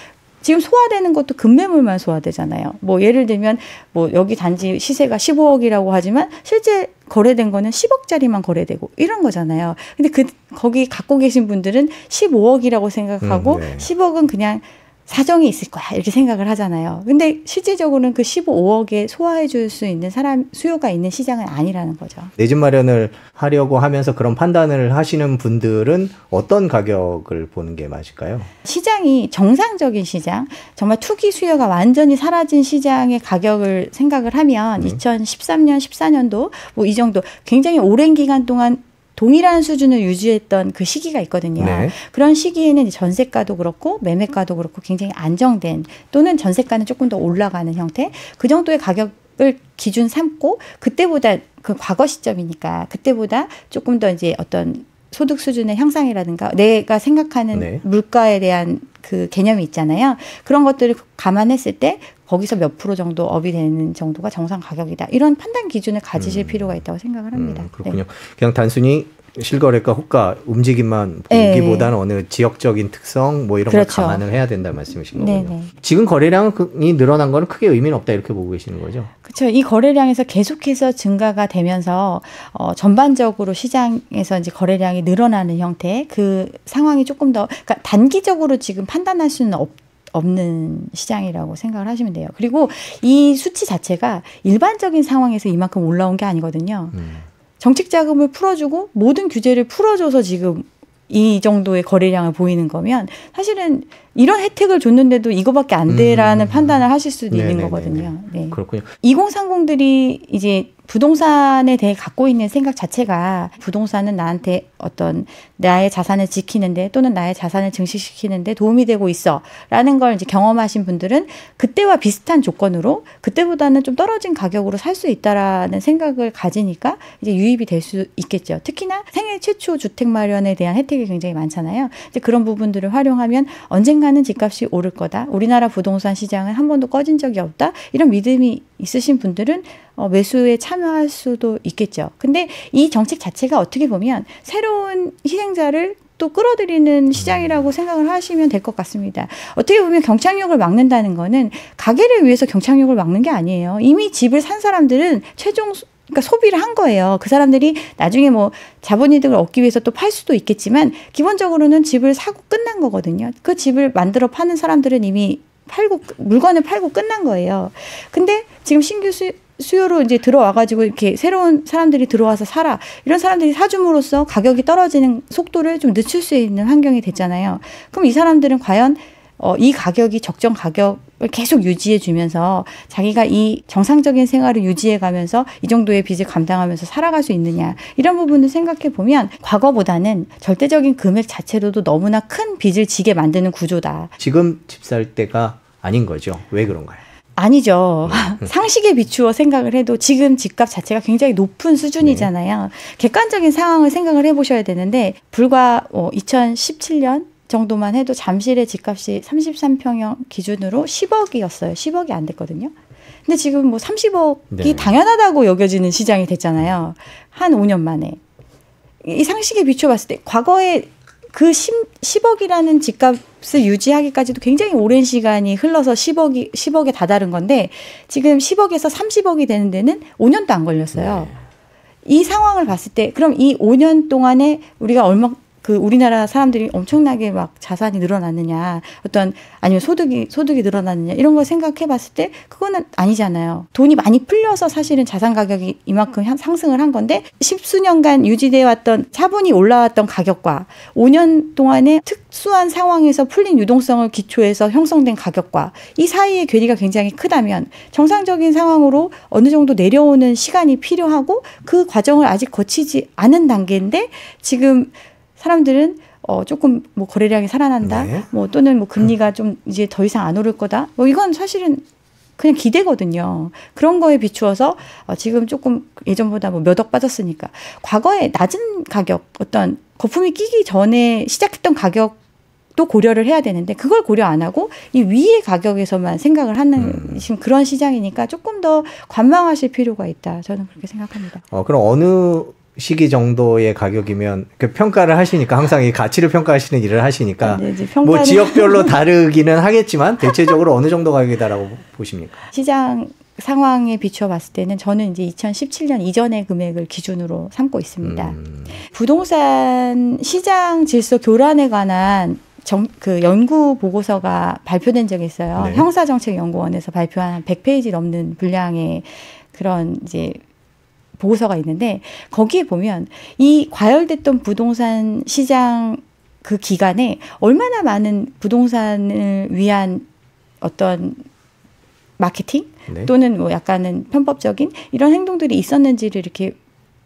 지금 소화되는 것도 급매물만 소화되잖아요. 뭐 예를 들면 뭐 여기 단지 시세가 15억이라고 하지만 실제 거래된 거는 10억짜리만 거래되고 이런 거잖아요. 근데 거기 갖고 계신 분들은 15억이라고 생각하고 10억은 그냥 사정이 있을 거야 이렇게 생각을 하잖아요. 근데 실질적으로는 그 15억에 소화해 줄 수 있는 수요가 있는 시장은 아니라는 거죠. 내 집 마련을 하려고 하면서 그런 판단을 하시는 분들은 어떤 가격을 보는 게 맞을까요? 시장이 정상적인 시장, 정말 투기 수요가 완전히 사라진 시장의 가격을 생각을 하면 2013년, 14년도 뭐 이 정도 굉장히 오랜 기간 동안 동일한 수준을 유지했던 그 시기가 있거든요. 네. 그런 시기에는 전세가도 그렇고 매매가도 그렇고 굉장히 안정된 또는 전세가는 조금 더 올라가는 형태 그 정도의 가격을 기준 삼고 그때보다 그 과거 시점이니까 그때보다 조금 더 이제 어떤 소득 수준의 향상이라든가 내가 생각하는 물가에 대한 그 개념이 있잖아요. 그런 것들을 감안했을 때 거기서 몇 프로 정도 업이 되는 정도가 정상 가격이다. 이런 판단 기준을 가지실 필요가 있다고 생각을 합니다. 그렇군요. 네. 그냥 단순히 실거래가 호가 움직임만 보기보다는 어느 지역적인 특성 뭐 이런 그렇죠. 걸 감안을 해야 된다는 말씀이신 거군요. 네네. 지금 거래량이 늘어난 거는 크게 의미는 없다 이렇게 보고 계시는 거죠? 그렇죠. 이 거래량에서 계속해서 증가가 되면서 전반적으로 시장에서 이제 거래량이 늘어나는 형태 그 상황이 조금 더 그러니까 단기적으로 지금 판단할 수는 없는 시장이라고 생각을 하시면 돼요. 그리고 이 수치 자체가 일반적인 상황에서 이만큼 올라온 게 아니거든요. 정책 자금을 풀어주고 모든 규제를 풀어줘서 지금 이 정도의 거래량을 보이는 거면 사실은 이런 혜택을 줬는데도 이거밖에 안 돼라는 판단을 하실 수도 있는 거거든요. 네. 그렇군요. 2030들이 이제 부동산에 대해 갖고 있는 생각 자체가 부동산은 나한테 어떤 나의 자산을 지키는데 또는 나의 자산을 증식시키는데 도움이 되고 있어 라는 걸 이제 경험하신 분들은 그때와 비슷한 조건으로 그때보다는 좀 떨어진 가격으로 살 수 있다라는 생각을 가지니까 이제 유입이 될 수 있겠죠. 특히나 생애 최초 주택 마련에 대한 혜택이 굉장히 많잖아요. 이제 그런 부분들을 활용하면 언젠가는 집값이 오를 거다. 우리나라 부동산 시장은 한 번도 꺼진 적이 없다. 이런 믿음이 있으신 분들은 매수에 참여할 수도 있겠죠. 근데 이 정책 자체가 어떻게 보면 새로운 희생자를 또 끌어들이는 시장이라고 생각을 하시면 될 것 같습니다. 어떻게 보면 경착륙을 막는다는 거는 가게를 위해서 경착륙을 막는 게 아니에요. 이미 집을 산 사람들은 그러니까 소비를 한 거예요. 그 사람들이 나중에 뭐 자본이득을 얻기 위해서 또 팔 수도 있겠지만 기본적으로는 집을 사고 끝난 거거든요. 그 집을 만들어 파는 사람들은 이미 물건을 팔고 끝난 거예요. 근데 지금 신규 수요로 이제 들어와가지고 이렇게 새로운 사람들이 들어와서 사라. 이런 사람들이 사줌으로써 가격이 떨어지는 속도를 좀 늦출 수 있는 환경이 됐잖아요. 그럼 이 사람들은 과연 이 가격이 적정 가격을 계속 유지해 주면서 자기가 이 정상적인 생활을 유지해 가면서 이 정도의 빚을 감당하면서 살아갈 수 있느냐. 이런 부분을 생각해 보면 과거보다는 절대적인 금액 자체로도 너무나 큰 빚을 지게 만드는 구조다. 지금 집 살 때가 아닌 거죠. 왜 그런가요? 아니죠. 상식에 비추어 생각을 해도 지금 집값 자체가 굉장히 높은 수준이잖아요. 객관적인 상황을 생각을 해보셔야 되는데 불과 2017년 정도만 해도 잠실의 집값이 33평형 기준으로 10억이었어요. 10억이 안 됐거든요. 근데 지금 뭐 30억이 당연하다고 여겨지는 시장이 됐잖아요. 한 5년 만에. 이 상식에 비추어 봤을 때 과거에 그 10억이라는 집값을 유지하기까지도 굉장히 오랜 시간이 흘러서 10억에 다다른 건데 지금 10억에서 30억이 되는 데는 5년도 안 걸렸어요. 이 상황을 봤을 때 그럼 이 5년 동안에 우리가 우리나라 사람들이 엄청나게 막 자산이 늘어났느냐, 아니면 소득이 늘어났느냐, 이런 걸 생각해 봤을 때, 그거는 아니잖아요. 돈이 많이 풀려서 사실은 자산 가격이 이만큼 상승을 한 건데, 10수년간 유지되어 왔던, 차분히 올라왔던 가격과 5년 동안의 특수한 상황에서 풀린 유동성을 기초해서 형성된 가격과 이 사이의 괴리가 굉장히 크다면, 정상적인 상황으로 어느 정도 내려오는 시간이 필요하고, 그 과정을 아직 거치지 않은 단계인데, 지금 사람들은 조금 뭐 거래량이 살아난다, 뭐 또는 뭐 금리가 좀 이제 더 이상 안 오를 거다. 뭐 이건 사실은 그냥 기대거든요. 그런 거에 비추어서 지금 조금 예전보다 뭐 몇 억 빠졌으니까 과거에 낮은 가격, 어떤 거품이 끼기 전에 시작했던 가격도 고려를 해야 되는데 그걸 고려 안 하고 이 위의 가격에서만 생각을 하는 지금 그런 시장이니까 조금 더 관망하실 필요가 있다. 저는 그렇게 생각합니다. 그럼 어느 시기 정도의 가격이면 평가를 하시니까 항상 이 가치를 평가하시는 일을 하시니까 뭐 지역별로 다르기는 하겠지만 대체적으로 어느 정도 가격이다라고 보십니까? 시장 상황에 비추어 봤을 때는 저는 이제 2017년 이전의 금액을 기준으로 삼고 있습니다. 부동산 시장 질서 교란에 관한 그 연구 보고서가 발표된 적이 있어요. 형사정책연구원에서 발표한 100페이지 넘는 분량의 그런 이제 보고서가 있는데 거기에 보면 이 과열됐던 부동산 시장 그 기간에 얼마나 많은 부동산을 위한 어떤 마케팅 또는 뭐 약간은 편법적인 이런 행동들이 있었는지를 이렇게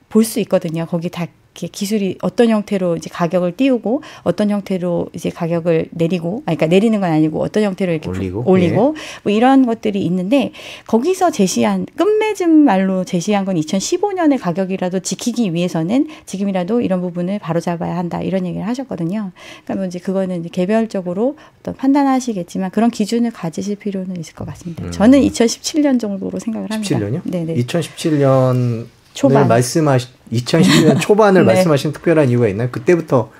볼 수 있거든요. 거기 다 이렇게 기술이 어떤 형태로 이제 가격을 띄우고 어떤 형태로 이제 가격을 내리고, 그러니까 내리는 건 아니고 어떤 형태로 이렇게 올리고 뭐 이런 것들이 있는데 거기서 제시한 끝맺음 말로 제시한 건 2015년의 가격이라도 지키기 위해서는 지금이라도 이런 부분을 바로잡아야 한다 이런 얘기를 하셨거든요. 그러니까 뭐 이제 그거는 이제 개별적으로 어떤 판단하시겠지만 그런 기준을 가지실 필요는 있을 것 같습니다. 저는 2017년 정도로 생각을 합니다. 17년요? 네네. 2017년 초반 2010년 초반을 네. 말씀하신 특별한 이유가 있나요? 그때부터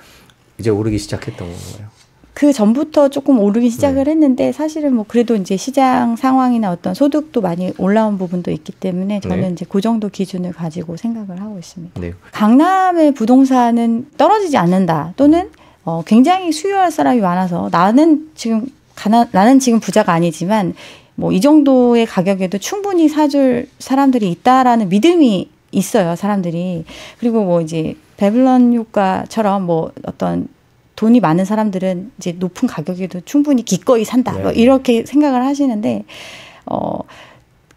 이제 오르기 시작했던 건가요? 그 전부터 조금 오르기 시작을 했는데 사실은 뭐 그래도 이제 시장 상황이나 어떤 소득도 많이 올라온 부분도 있기 때문에 저는 네. 이제 그 정도 기준을 가지고 생각을 하고 있습니다. 네. 강남의 부동산은 떨어지지 않는다 또는 굉장히 수요할 사람이 많아서 나는 지금 부자가 아니지만 뭐 이 정도의 가격에도 충분히 사줄 사람들이 있다라는 믿음이 있어요, 사람들이. 그리고 뭐 이제 배블론 효과처럼 뭐 어떤 돈이 많은 사람들은 이제 높은 가격에도 충분히 기꺼이 산다. 네. 뭐 이렇게 생각을 하시는데,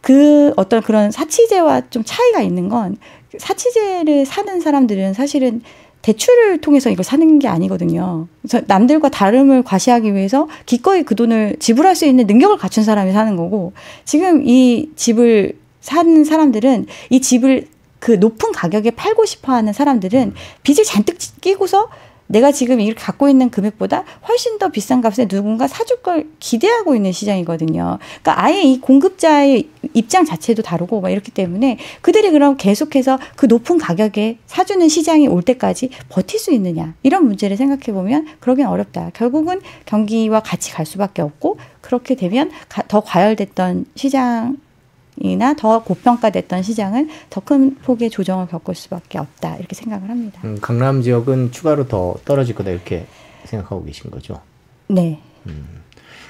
그 어떤 그런 사치제와 좀 차이가 있는 건 사치제를 사는 사람들은 사실은 대출을 통해서 이걸 사는 게 아니거든요. 그래서 남들과 다름을 과시하기 위해서 기꺼이 그 돈을 지불할 수 있는 능력을 갖춘 사람이 사는 거고, 지금 이 집을 사는 사람들은 이 집을 그 높은 가격에 팔고 싶어 하는 사람들은 빚을 잔뜩 끼고서 내가 지금 이렇게 갖고 있는 금액보다 훨씬 더 비싼 값에 누군가 사줄 걸 기대하고 있는 시장이거든요. 그러니까 아예 이 공급자의 입장 자체도 다르고 막 이렇기 때문에 그들이 그럼 계속해서 그 높은 가격에 사주는 시장이 올 때까지 버틸 수 있느냐, 이런 문제를 생각해 보면 그러긴 어렵다. 결국은 경기와 같이 갈 수밖에 없고, 그렇게 되면 더 과열됐던 시장 이나 더 고평가됐던 시장은 더 큰 폭의 조정을 겪을 수밖에 없다, 이렇게 생각을 합니다. 강남 지역은 추가로 더 떨어질 거다 이렇게 생각하고 계신 거죠? 네.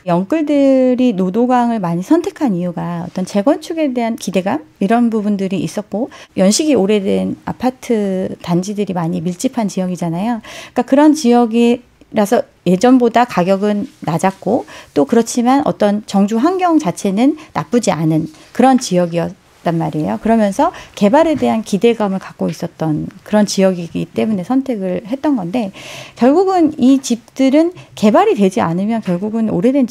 영끌들이 노도강을 많이 선택한 이유가 어떤 재건축에 대한 기대감, 이런 부분들이 있었고, 연식이 오래된 아파트 단지들이 많이 밀집한 지역이잖아요. 그러니까 그런 지역이라서 예전보다 가격은 낮았고, 또 그렇지만 어떤 정주 환경 자체는 나쁘지 않은 그런 지역이었단 말이에요. 그러면서 개발에 대한 기대감을 갖고 있었던 그런 지역이기 때문에 선택을 했던 건데, 결국은 이 집들은 개발이 되지 않으면 결국은 오래된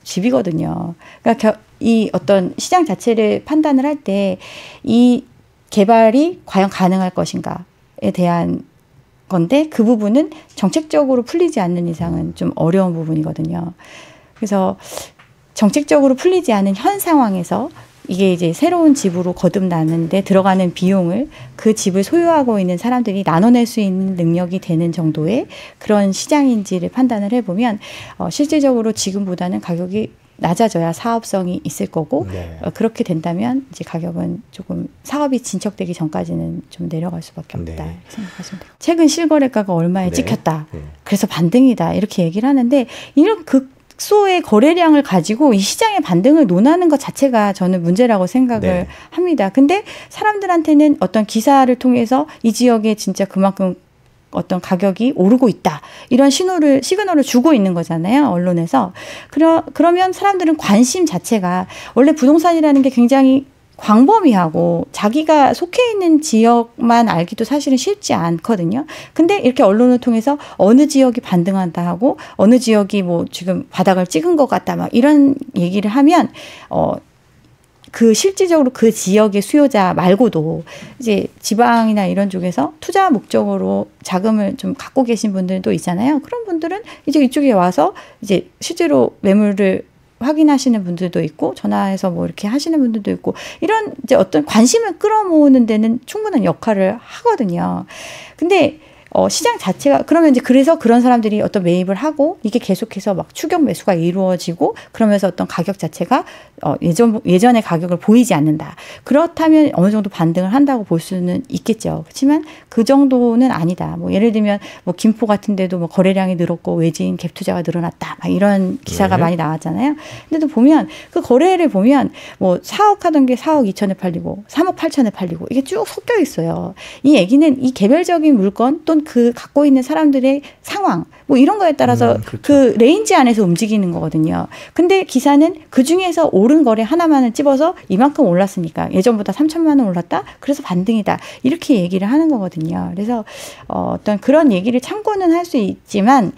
집이거든요. 그러니까 이 어떤 시장 자체를 판단을 할 때 이 개발이 과연 가능할 것인가에 대한 건데, 그 부분은 정책적으로 풀리지 않는 이상은 좀 어려운 부분이거든요. 그래서 정책적으로 풀리지 않은 현 상황에서 이게 이제 새로운 집으로 거듭나는데 들어가는 비용을 그 집을 소유하고 있는 사람들이 나눠낼 수 있는 능력이 되는 정도의 그런 시장인지를 판단을 해보면 실질적으로 지금보다는 가격이 낮아져야 사업성이 있을 거고, 네. 그렇게 된다면 이제 가격은 조금 사업이 진척되기 전까지는 좀 내려갈 수밖에 없다, 네. 이렇게 생각하시면 돼요. 최근 실거래가가 얼마에 네. 찍혔다. 네. 그래서 반등이다, 이렇게 얘기를 하는데, 이런 극소의 거래량을 가지고 이 시장의 반등을 논하는 것 자체가 저는 문제라고 생각을 네. 합니다. 근데 사람들한테는 어떤 기사를 통해서 이 지역에 진짜 그만큼 어떤 가격이 오르고 있다, 이런 시그널을 주고 있는 거잖아요, 언론에서. 그러면 사람들은 관심 자체가, 원래 부동산이라는 게 굉장히 광범위하고 자기가 속해 있는 지역만 알기도 사실은 쉽지 않거든요. 근데 이렇게 언론을 통해서 어느 지역이 반등한다 하고 어느 지역이 뭐 지금 바닥을 찍은 것 같다, 막 이런 얘기를 하면 그 실질적으로 그 지역의 수요자 말고도 이제 지방이나 이런 쪽에서 투자 목적으로 자금을 좀 갖고 계신 분들도 있잖아요. 그런 분들은 이제 이쪽에 와서 이제 실제로 매물을 확인하시는 분들도 있고, 전화해서 뭐 이렇게 하시는 분들도 있고, 이런 이제 어떤 관심을 끌어모으는 데는 충분한 역할을 하거든요. 근데 시장 자체가, 그러면 이제 그래서 그런 사람들이 어떤 매입을 하고 이게 계속해서 막 추격 매수가 이루어지고, 그러면서 어떤 가격 자체가 예전의 가격을 보이지 않는다. 그렇다면 어느 정도 반등을 한다고 볼 수는 있겠죠. 그렇지만 그 정도는 아니다. 뭐 예를 들면 뭐 김포 같은 데도 뭐 거래량이 늘었고 외지인 갭 투자가 늘어났다, 막 이런 기사가 네. 많이 나왔잖아요. 근데도 보면 그 거래를 보면 뭐 4억 하던 게 4억 2천에 팔리고 3억 8천에 팔리고, 이게 쭉 섞여 있어요. 이 얘기는 이 개별적인 물건 또는 그 갖고 있는 사람들의 상황, 뭐 이런 거에 따라서 그렇죠. 그 레인지 안에서 움직이는 거거든요. 근데 기사는 그 중에서 오른 거래 하나만을 찝어서 이만큼 올랐으니까 예전보다 3천만 원 올랐다, 그래서 반등이다, 이렇게 얘기를 하는 거거든요. 그래서 어떤 그런 얘기를 참고는 할 수 있지만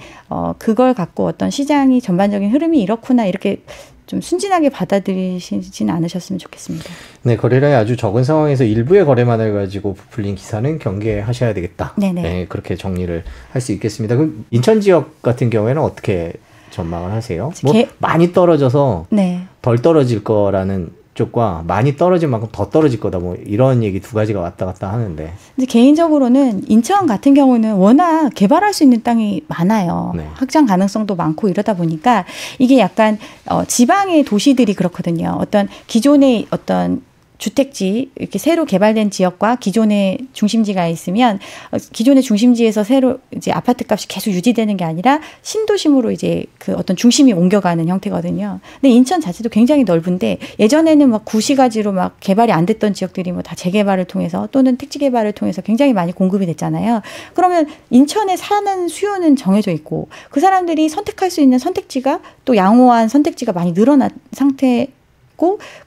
그걸 갖고 어떤 시장이 전반적인 흐름이 이렇구나, 이렇게 좀 순진하게 받아들이시지는 않으셨으면 좋겠습니다. 네, 거래량이 아주 적은 상황에서 일부의 거래만을 가지고 부풀린 기사는 경계하셔야 되겠다. 네네. 네, 그렇게 정리를 할 수 있겠습니다. 그럼 인천 지역 같은 경우에는 어떻게 전망을 하세요? 뭐 많이 떨어져서 네. 덜 떨어질 거라는 쪽과 많이 떨어진 만큼 더 떨어질 거다 뭐 이런 얘기 두 가지가 왔다 갔다 하는데. 근데 개인적으로는 인천 같은 경우는 워낙 개발할 수 있는 땅이 많아요. 네. 확장 가능성도 많고 이러다 보니까 이게 약간 지방의 도시들이 그렇거든요. 어떤 기존의 어떤 주택지 이렇게 새로 개발된 지역과 기존의 중심지가 있으면 기존의 중심지에서 새로 이제 아파트 값이 계속 유지되는 게 아니라 신도심으로 이제 그 어떤 중심이 옮겨가는 형태거든요. 근데 인천 자체도 굉장히 넓은데 예전에는 막 구시가지로 막 개발이 안 됐던 지역들이 뭐 다 재개발을 통해서 또는 택지 개발을 통해서 굉장히 많이 공급이 됐잖아요. 그러면 인천에 사는 수요는 정해져 있고 그 사람들이 선택할 수 있는 선택지가 또 양호한 선택지가 많이 늘어난 상태.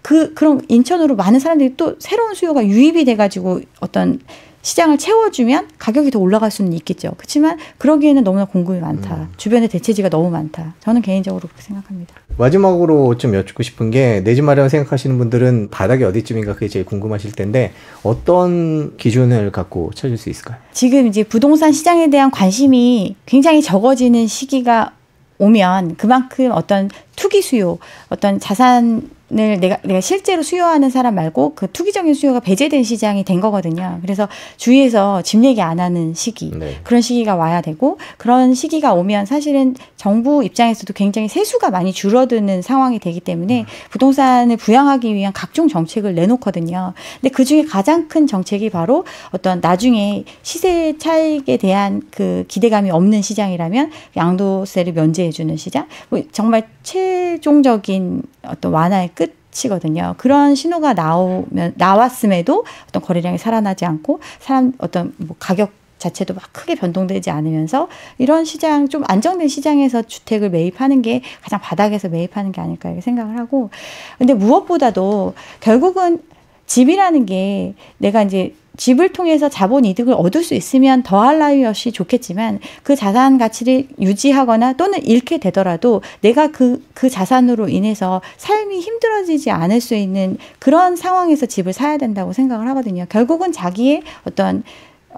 그런 인천으로 많은 사람들이 또 새로운 수요가 유입이 돼가지고 어떤 시장을 채워주면 가격이 더 올라갈 수는 있겠죠. 그렇지만 그러기에는 너무나 공급이 많다. 주변에 대체지가 너무 많다. 저는 개인적으로 그렇게 생각합니다. 마지막으로 좀 여쭙고 싶은 게 내 집 마련 생각하시는 분들은 바닥이 어디쯤인가 그게 제일 궁금하실 텐데 어떤 기준을 갖고 찾을 수 있을까요? 지금 이제 부동산 시장에 대한 관심이 굉장히 적어지는 시기가 오면 그만큼 어떤 투기 수요, 어떤 자산을 내가 실제로 수요하는 사람 말고 그 투기적인 수요가 배제된 시장이 된 거거든요. 그래서 주위에서 집 얘기 안 하는 시기, 네. 그런 시기가 와야 되고 그런 시기가 오면 사실은 정부 입장에서도 굉장히 세수가 많이 줄어드는 상황이 되기 때문에 부동산을 부양하기 위한 각종 정책을 내놓거든요. 근데 그중에 가장 큰 정책이 바로 어떤 나중에 시세 차익에 대한 그 기대감이 없는 시장이라면 양도세를 면제해주는 시장, 뭐 정말 최종적인 어떤 완화의 끝이거든요. 그런 신호가 나왔음에도 어떤 거래량이 살아나지 않고 어떤 뭐 가격 자체도 막 크게 변동되지 않으면서 이런 시장 좀 안정된 시장에서 주택을 매입하는 게 가장 바닥에서 매입하는 게 아닐까 이렇게 생각을 하고, 근데 무엇보다도 결국은 집이라는 게 내가 이제 집을 통해서 자본 이득을 얻을 수 있으면 더할 나위 없이 좋겠지만 그 자산 가치를 유지하거나 또는 잃게 되더라도 내가 그 자산으로 인해서 삶이 힘들어지지 않을 수 있는 그런 상황에서 집을 사야 된다고 생각을 하거든요. 결국은 자기의 어떤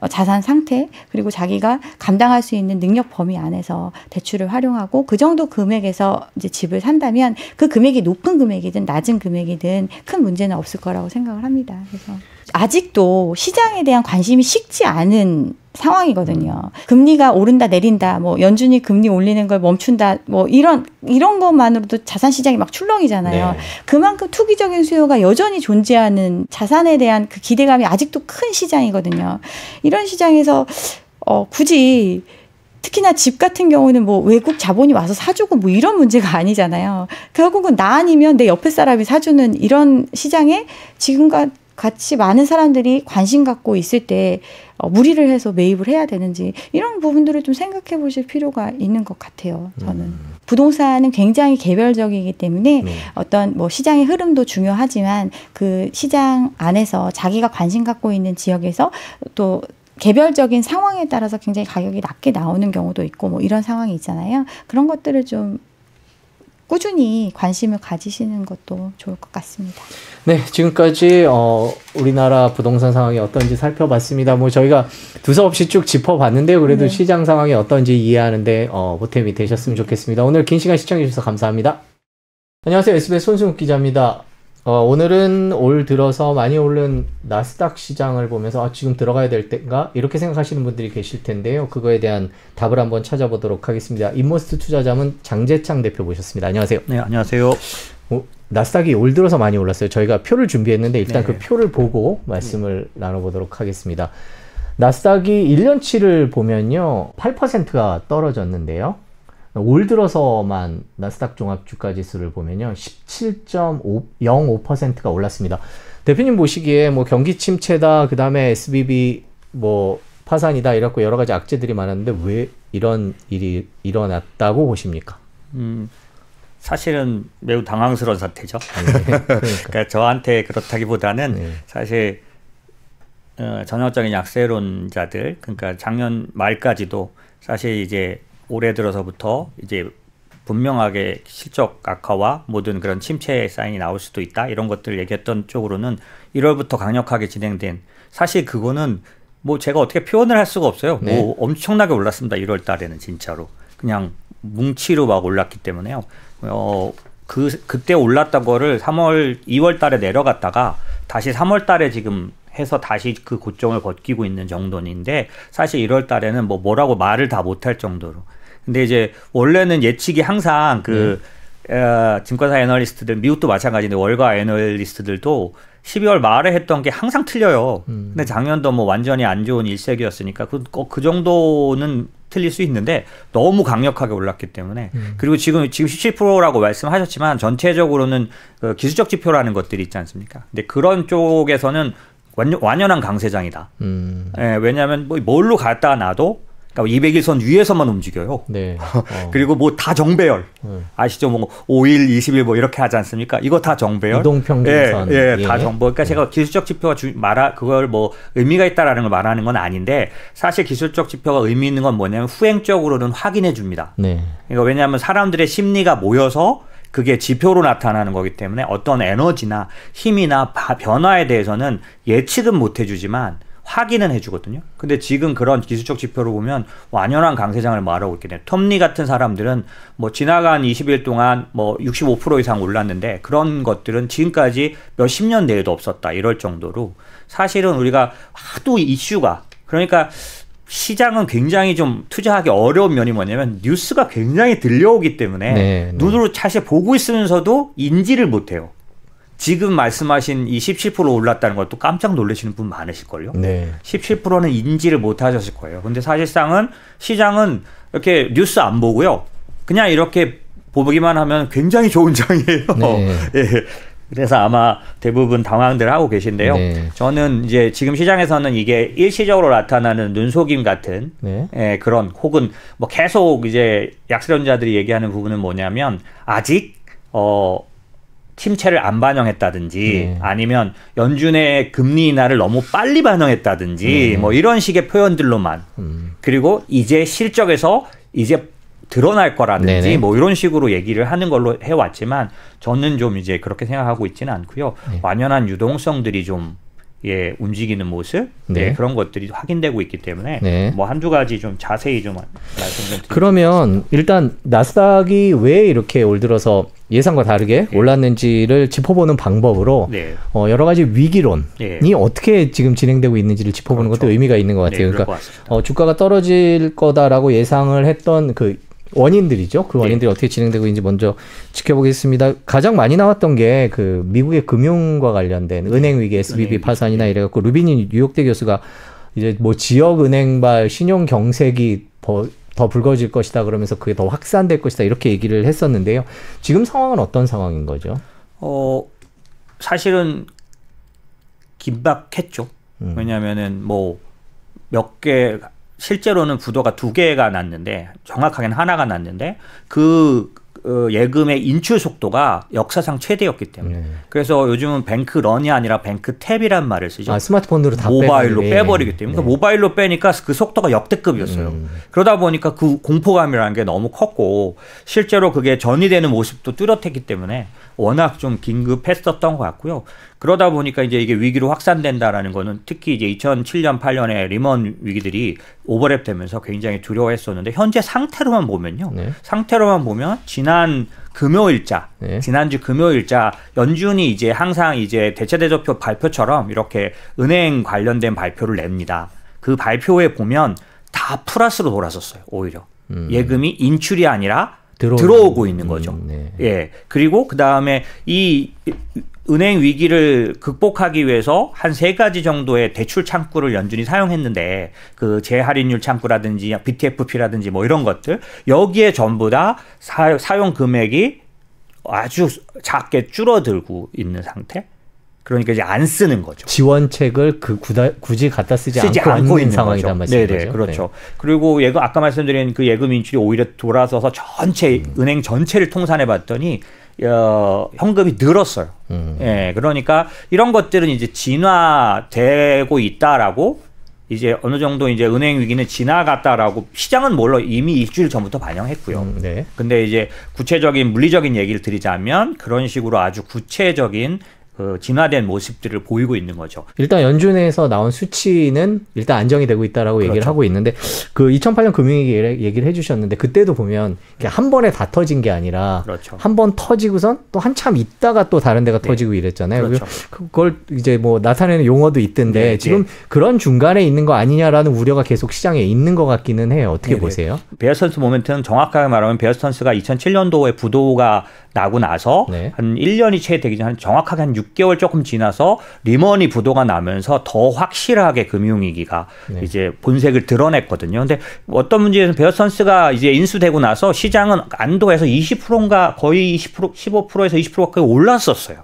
자산 상태 그리고 자기가 감당할 수 있는 능력 범위 안에서 대출을 활용하고 그 정도 금액에서 이제 집을 산다면 그 금액이 높은 금액이든 낮은 금액이든 큰 문제는 없을 거라고 생각을 합니다. 그래서 아직도 시장에 대한 관심이 식지 않은 상황이거든요. 금리가 오른다 내린다, 뭐 연준이 금리 올리는 걸 멈춘다, 뭐 이런 것만으로도 자산 시장이 막 출렁이잖아요. 네. 그만큼 투기적인 수요가 여전히 존재하는 자산에 대한 그 기대감이 아직도 큰 시장이거든요. 이런 시장에서 굳이 특히나 집 같은 경우는 뭐 외국 자본이 와서 사주고 뭐 이런 문제가 아니잖아요. 결국은 나 아니면 내 옆에 사람이 사주는 이런 시장에 지금과 같이 많은 사람들이 관심 갖고 있을 때 무리를 해서 매입을 해야 되는지 이런 부분들을 좀 생각해 보실 필요가 있는 것 같아요. 저는 부동산은 굉장히 개별적이기 때문에 어떤 뭐 시장의 흐름도 중요하지만 그 시장 안에서 자기가 관심 갖고 있는 지역에서 또 개별적인 상황에 따라서 굉장히 가격이 낮게 나오는 경우도 있고 뭐 이런 상황이 있잖아요. 그런 것들을 좀 꾸준히 관심을 가지시는 것도 좋을 것 같습니다. 네, 지금까지 우리나라 부동산 상황이 어떤지 살펴봤습니다. 뭐 저희가 두서없이 쭉 짚어봤는데요. 그래도 네. 시장 상황이 어떤지 이해하는데 보탬이 되셨으면 좋겠습니다. 오늘 긴 시간 시청해 주셔서 감사합니다. 안녕하세요. SBS 손승욱 기자입니다. 오늘은 올 들어서 많이 오른 나스닥 시장을 보면서 지금 들어가야 될 때인가? 이렇게 생각하시는 분들이 계실 텐데요. 그거에 대한 답을 한번 찾아보도록 하겠습니다. 인모스트 투자자문 장재창 대표 모셨습니다. 안녕하세요. 네, 안녕하세요. 나스닥이 올 들어서 많이 올랐어요. 저희가 표를 준비했는데 일단 네. 그 표를 보고 말씀을 나눠보도록 하겠습니다. 나스닥이 1년치를 보면요. 8%가 떨어졌는데요. 올 들어서만 나스닥 종합주가지수를 보면요. 17.05%가 올랐습니다. 대표님 보시기에 뭐 경기 침체다, 그 다음에 SBB 뭐 파산이다 이렇고 여러 가지 악재들이 많았는데 왜 이런 일이 일어났다고 보십니까? 사실은 매우 당황스러운 사태죠. 네, 그러니까 저한테 그렇다기보다는 네. 사실 전형적인 약세론자들, 그러니까 작년 말까지도 사실 이제 올해 들어서부터 이제 분명하게 실적 악화와 모든 그런 침체 사인이 나올 수도 있다 이런 것들을 얘기했던 쪽으로는 1월부터 강력하게 진행된, 사실 그거는 뭐 제가 어떻게 표현을 할 수가 없어요. 네. 뭐 엄청나게 올랐습니다. 1월 달에는 진짜로 그냥 뭉치로 막 올랐기 때문에요. 그때 올랐던 거를 2월 달에 내려갔다가 다시 3월 달에 지금 해서 다시 그 고점을 버티고 있는 정도인데 사실 1월 달에는 뭐라고 말을 다 못할 정도로. 근데 이제 원래는 예측이 항상 증권사 애널리스트들, 미국도 마찬가지인데 월가 애널리스트들도 12월 말에 했던 게 항상 틀려요. 근데 작년도 뭐 완전히 안 좋은 일색이었으니까 그 정도는 틀릴 수 있는데 너무 강력하게 올랐기 때문에 그리고 지금 17%라고 말씀하셨지만 전체적으로는 그 기술적 지표라는 것들이 있지 않습니까? 근데 그런 쪽에서는 완연한 강세장이다. 예, 왜냐하면 뭘로 갖다 놔도 그러니까 200일선 위에서만 움직여요. 네. 그리고 뭐 다 정배열. 아시죠? 뭐 5일, 20일 뭐 이렇게 하지 않습니까? 이거 다 정배열. 이동평균선. 예, 다 정보. 그러니까 제가 기술적 지표가 그걸 뭐 의미가 있다라는 걸 말하는 건 아닌데 사실 기술적 지표가 의미 있는 건 뭐냐면 후행적으로는 확인해 줍니다. 네. 그러니까 왜냐하면 사람들의 심리가 모여서 그게 지표로 나타나는 거기 때문에 어떤 에너지나 힘이나 변화에 대해서는 예측은 못 해주지만 확인은 해주거든요. 근데 지금 그런 기술적 지표로 보면 완연한 강세장을 말하고 있게 돼요. 텀리 같은 사람들은 뭐 지나간 20일 동안 뭐 65% 이상 올랐는데 그런 것들은 지금까지 몇십 년 내에도 없었다. 이럴 정도로 사실은 우리가 하도 이슈가 그러니까 시장은 굉장히 좀 투자하기 어려운 면이 뭐냐면 뉴스가 굉장히 들려오기 때문에 눈으로 사실 보고 있으면서도 인지를 못해요. 지금 말씀하신 이 17% 올랐다는 걸 또 깜짝 놀라시는 분 많으실걸요. 네. 17%는 인지를 못 하셨을 거예요. 근데 사실상은 시장은 이렇게 뉴스 안 보고요. 그냥 이렇게 보기만 하면 굉장히 좋은 장이에요. 네. 예. 그래서 아마 대부분 당황들 하고 계신데요. 네. 저는 이제 지금 시장에서는 이게 일시적으로 나타나는 눈속임 같은 예, 그런 혹은 뭐 계속 이제 약세론자들이 얘기하는 부분은 뭐냐면 아직 침체를 안 반영했다든지 아니면 연준의 금리 인하를 너무 빨리 반영했다든지 뭐 이런 식의 표현들로만 그리고 이제 실적에서 이제 드러날 거라든지 뭐 이런 식으로 얘기를 하는 걸로 해왔지만 저는 좀 이제 그렇게 생각하고 있지는 않고요. 완연한 유동성들이 좀 움직이는 모습 그런 것들이 확인되고 있기 때문에 뭐 한두 가지 좀 자세히 좀 말씀 좀 드릴게요. 그러면 일단 나스닥이 왜 이렇게 올 들어서 예상과 다르게 올랐는지를 짚어보는 방법으로 여러 가지 위기론이 어떻게 지금 진행되고 있는지를 짚어보는 것도 의미가 있는 것 같아요. 그러니까 주가가 떨어질 거다라고 예상을 했던 그 원인들이죠. 그 원인들이 어떻게 진행되고 있는지 먼저 지켜보겠습니다. 가장 많이 나왔던 게 그 미국의 금융과 관련된 은행 위기, SVB 파산이나 이래갖고 루비니 뉴욕대 교수가 이제 뭐 지역 은행발 신용 경색이 더 불거질 것이다 그러면서 그게 더 확산될 것이다 이렇게 얘기를 했었는데요. 지금 상황은 어떤 상황인 거죠? 사실은 긴박했죠. 왜냐하면은 뭐 몇 개 실제로는 부도가 2개가 났는데 정확하게는 하나가 났는데 그 예금의 인출 속도가 역사상 최대였기 때문에 그래서 요즘은 뱅크 런이 아니라 뱅크 탭이란 말을 쓰죠. 스마트폰으로 다 모바일로 빼버리기 때문에 그러니까 모바일로 빼니까 그 속도가 역대급이었어요. 그러다 보니까 그 공포감이라는 게 너무 컸고 실제로 그게 전이되는 모습도 뚜렷했기 때문에 워낙 좀 긴급했었던 것 같고요. 그러다 보니까 이제 이게 위기로 확산된다라는 거는 특히 이제 2007년, 8년에 리먼 위기들이 오버랩되면서 굉장히 두려워했었는데 현재 상태로만 보면요. 상태로만 보면 지난 금요일자, 지난주 금요일자 연준이 이제 항상 이제 대체대조표 발표처럼 이렇게 은행 관련된 발표를 냅니다. 그 발표에 보면 다 플러스로 돌아섰어요. 오히려 예금이 인출이 아니라 들어오고 있는 거죠. 예. 그리고 그 다음에 이 은행 위기를 극복하기 위해서 한 3가지 정도의 대출 창구를 연준이 사용했는데 그 재할인율 창구라든지 BTFP라든지 뭐 이런 것들 여기에 전부 다 사용 금액이 아주 작게 줄어들고 있는 상태. 그러니까 이제 안 쓰는 거죠. 지원책을 굳이 갖다 쓰지 않고 있는 상황이란 말씀이죠. 네네, 그렇죠. 그리고 아까 말씀드린 그 예금 인출이 오히려 돌아서서 전체 은행 전체를 통산해봤더니 현금이 늘었어요. 예, 그러니까 이런 것들은 이제 진화되고 있다라고 이제 어느 정도 이제 은행 위기는 지나갔다라고 시장은 물론 이미 일주일 전부터 반영했고요. 근데 이제 구체적인 물리적인 얘기를 드리자면 그런 식으로 아주 구체적인 진화된 모습들을 보이고 있는 거죠. 일단 연준에서 나온 수치는 일단 안정이 되고 있다라고 그렇죠. 얘기를 하고 있는데 그 2008년 금융위기 얘기를 해주셨는데 그때도 보면 한 번에 다 터진 게 아니라 그렇죠. 한 번 터지고선 또 한참 있다가 또 다른 데가 터지고 이랬잖아요. 그렇죠. 그걸 이제 뭐 나타내는 용어도 있던데 지금 그런 중간에 있는 거 아니냐라는 우려가 계속 시장에 있는 것 같기는 해요. 어떻게 보세요? 베어 스턴스 모멘트는 정확하게 말하면 베어 스턴스가 2007년도에 부도가 나고 나서 한 1년이 채 되기 전 정확하게 한 6개월 조금 지나서 리먼이 부도가 나면서 더 확실하게 금융위기가 이제 본색을 드러냈거든요. 근데 어떤 문제에서 베어 스턴스가 이제 인수되고 나서 시장은 안도해서 20%인가 거의 20%, 15%에서 20%까지 올랐었어요.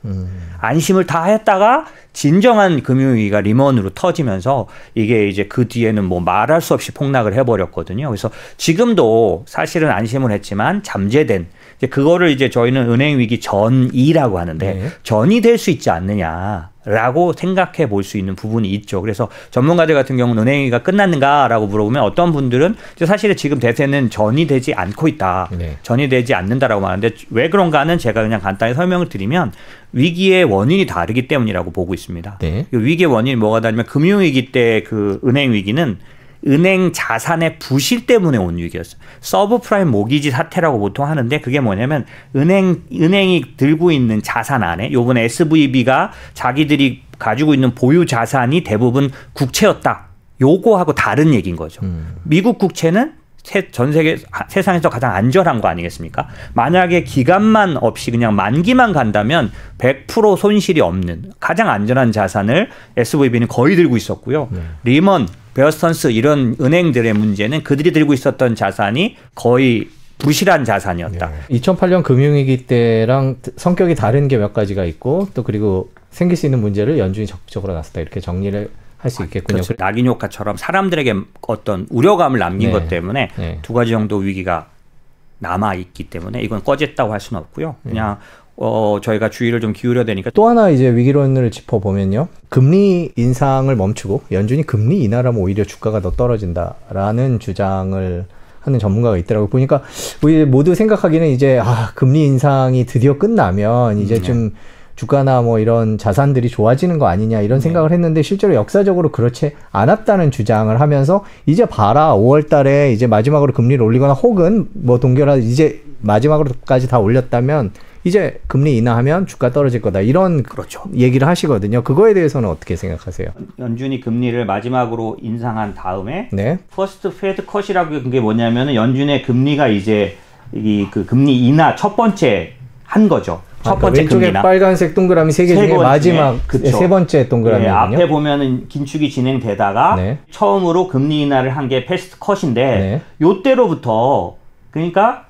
안심을 다 했다가 진정한 금융위기가 리먼으로 터지면서 이게 이제 그 뒤에는 뭐 말할 수 없이 폭락을 해버렸거든요. 그래서 지금도 사실은 안심을 했지만 잠재된 이제 그거를 이제 저희는 은행위기 전이라고 하는데 전이 될 수 있지 않느냐라고 생각해 볼 수 있는 부분이 있죠. 그래서 전문가들 같은 경우는 은행위기가 끝났는가라고 물어보면 어떤 분들은 사실은 지금 대세는 전이 되지 않고 있다. 전이 되지 않는다라고 말하는데 왜 그런가는 제가 그냥 간단히 설명을 드리면 위기의 원인이 다르기 때문이라고 보고 있습니다. 위기의 원인이 뭐가 다르면 금융위기 때 그 은행위기는 은행 자산의 부실 때문에 온 위기였어요. 서브프라임 모기지 사태라고 보통 하는데 그게 뭐냐면 은행이 들고 있는 자산 안에 요번에 SVB가 자기들이 가지고 있는 보유 자산이 대부분 국채였다. 요거하고 다른 얘기인 거죠. 미국 국채는 전 세계 세상에서 가장 안전한 거 아니겠습니까? 만약에 기간만 없이 그냥 만기만 간다면 100% 손실이 없는 가장 안전한 자산을 SVB는 거의 들고 있었고요. 리먼, 베어 스턴스 이런 은행들의 문제는 그들이 들고 있었던 자산이 거의 부실한 자산이었다. 2008년 금융위기 때랑 성격이 다른 게 몇 가지가 있고 또 그리고 생길 수 있는 문제를 연준이 적극적으로 나섰다 이렇게 정리를 할 수 있겠군요. 그렇죠. 낙인 효과처럼 사람들에게 어떤 우려감을 남긴 것 때문에 두 가지 정도 위기가 남아 있기 때문에 이건 꺼졌다고 할 수는 없고요. 그냥 저희가 주의를 좀 기울여야 되니까. 또 하나 이제 위기론을 짚어보면요. 금리 인상을 멈추고 연준이 금리 인하라면 오히려 주가가 더 떨어진다라는 주장을 하는 전문가가 있더라고요. 보니까 우리 모두 생각하기는 이제 금리 인상이 드디어 끝나면 이제 좀 주가나 뭐 이런 자산들이 좋아지는 거 아니냐 이런 생각을 했는데 실제로 역사적으로 그렇지 않았다는 주장을 하면서 이제 봐라 5월 달에 이제 마지막으로 금리를 올리거나 혹은 뭐 동결하다 이제 마지막으로까지 다 올렸다면 이제 금리 인하하면 주가 떨어질 거다 이런 얘기를 하시거든요. 그거에 대해서는 어떻게 생각하세요? 연준이 금리를 마지막으로 인상한 다음에 퍼스트 페드 컷이라고 그게 뭐냐면은 연준의 금리가 이제 그 금리 인하 첫 번째 한 거죠. 첫 번째 왼쪽에 금리나. 빨간색 동그라미 3개 중에 마지막 세 번째 동그라미거든요. 앞에 보면은 긴축이 진행되다가 처음으로 금리 인하를 한 게 패스트 컷인데 요때로부터 그러니까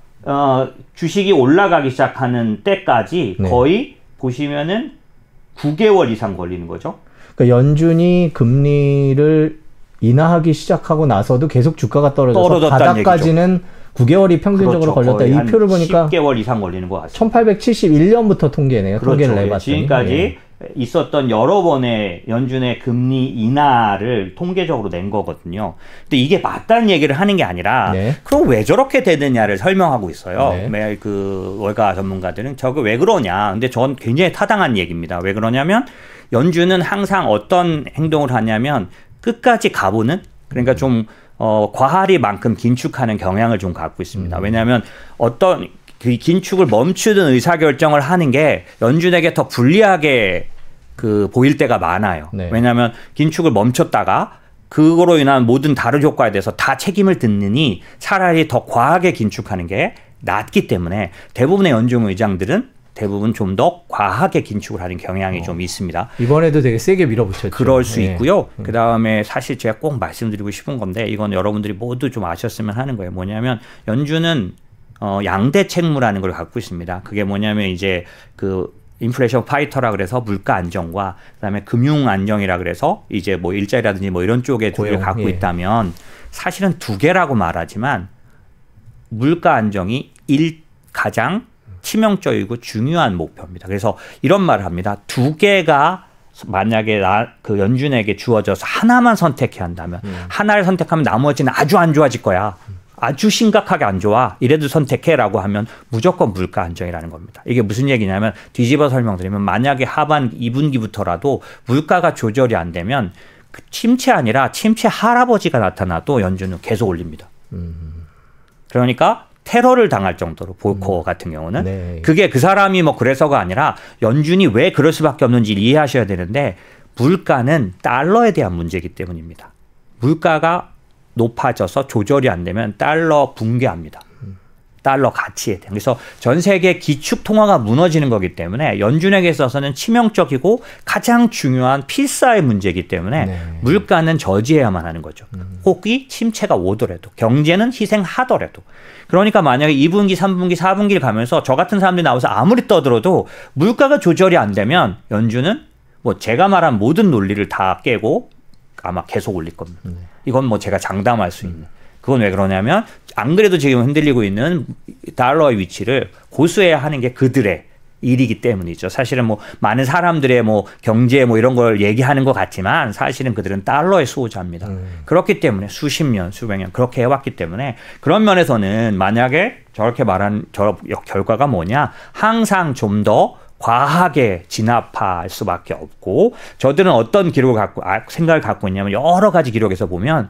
주식이 올라가기 시작하는 때까지 거의 보시면은 9개월 이상 걸리는 거죠. 그러니까 연준이 금리를 인하하기 시작하고 나서도 계속 주가가 떨어져서 바닥까지는 9개월이 평균적으로 걸렸다. 이 표를 보니까 10개월 이상 걸리는 것 같습니다. 1871년부터 통계네요. 통계를 내봤더니. 지금까지 있었던 여러 번의 연준의 금리 인하를 통계적으로 낸 거거든요. 근데 이게 맞다는 얘기를 하는 게 아니라 그럼 왜 저렇게 되느냐를 설명하고 있어요. 그 월가 전문가들은 저거 왜 그러냐. 근데 전 굉장히 타당한 얘기입니다. 왜 그러냐면 연준은 항상 어떤 행동을 하냐면 끝까지 가보는 그러니까 좀 과하리만큼 긴축하는 경향을 좀 갖고 있습니다. 왜냐하면 어떤 그 긴축을 멈추는 의사결정을 하는 게 연준에게 더 불리하게 보일 때가 많아요. 왜냐하면 긴축을 멈췄다가 그거로 인한 모든 다른 효과에 대해서 다 책임을 듣느니 차라리 더 과하게 긴축하는 게 낫기 때문에 대부분의 연준 의장들은 대부분 좀 더 과하게 긴축을 하는 경향이 좀 있습니다. 이번에도 되게 세게 밀어붙였죠. 그럴 수 있고요. 그다음에 사실 제가 꼭 말씀드리고 싶은 건데 이건 여러분들이 모두 좀 아셨으면 하는 거예요. 뭐냐면 연준은 양대 책무라는 걸 갖고 있습니다. 그게 뭐냐면 이제 그 인플레이션 파이터라 그래서 물가 안정과 그다음에 금융 안정이라 그래서 이제 뭐 일자리라든지 뭐 이런 쪽에 두 개를 갖고 있다면 사실은 두 개라고 말하지만 물가 안정이 가장 치명적이고 중요한 목표입니다. 그래서 이런 말을 합니다. 두 개가 만약에 그 연준에게 주어져서 하나만 선택해야 한다면 하나를 선택하면 나머지는 아주 안 좋아질 거야. 아주 심각하게 안 좋아. 이래도 선택해라고 하면 무조건 물가 안정이라는 겁니다. 이게 무슨 얘기냐면 뒤집어 설명드리면 만약에 하반 2분기부터라도 물가가 조절이 안 되면 그 침체 아니라 침체 할아버지가 나타나도 연준은 계속 올립니다. 그러니까 테러를 당할 정도로 볼커 같은 경우는 네. 그게 그 사람이 뭐 그래서가 아니라 연준이 왜 그럴 수밖에 없는지를 이해하셔야 되는데 물가는 달러에 대한 문제이기 때문입니다. 물가가 높아져서 조절이 안 되면 달러 붕괴합니다. 달러 가치에 대한. 그래서 전 세계 기축 통화가 무너지는 거기 때문에 연준에게 있어서는 치명적이고 가장 중요한 필사의 문제이기 때문에 네. 물가는 저지해야만 하는 거죠. 혹이 침체가 오더라도 경제는 희생하더라도. 그러니까 만약에 2분기, 3분기, 4분기를 가면서 저 같은 사람들이 나와서 아무리 떠들어도 물가가 조절이 안 되면 연준은 뭐 제가 말한 모든 논리를 다 깨고 아마 계속 올릴 겁니다. 이건 뭐 제가 장담할 수 있는. 그건 왜 그러냐면 안 그래도 지금 흔들리고 있는 달러의 위치를 고수해야 하는 게 그들의 일이기 때문이죠. 사실은 뭐 많은 사람들의 뭐 경제 뭐 이런 걸 얘기하는 것 같지만 사실은 그들은 달러의 수호자입니다. 그렇기 때문에 수십 년, 수백 년 그렇게 해왔기 때문에 그런 면에서는 만약에 저렇게 말한 저 결과가 뭐냐 항상 좀 더 과하게 진압할 수밖에 없고 저들은 어떤 기록을 갖고 생각을 갖고 있냐면 여러 가지 기록에서 보면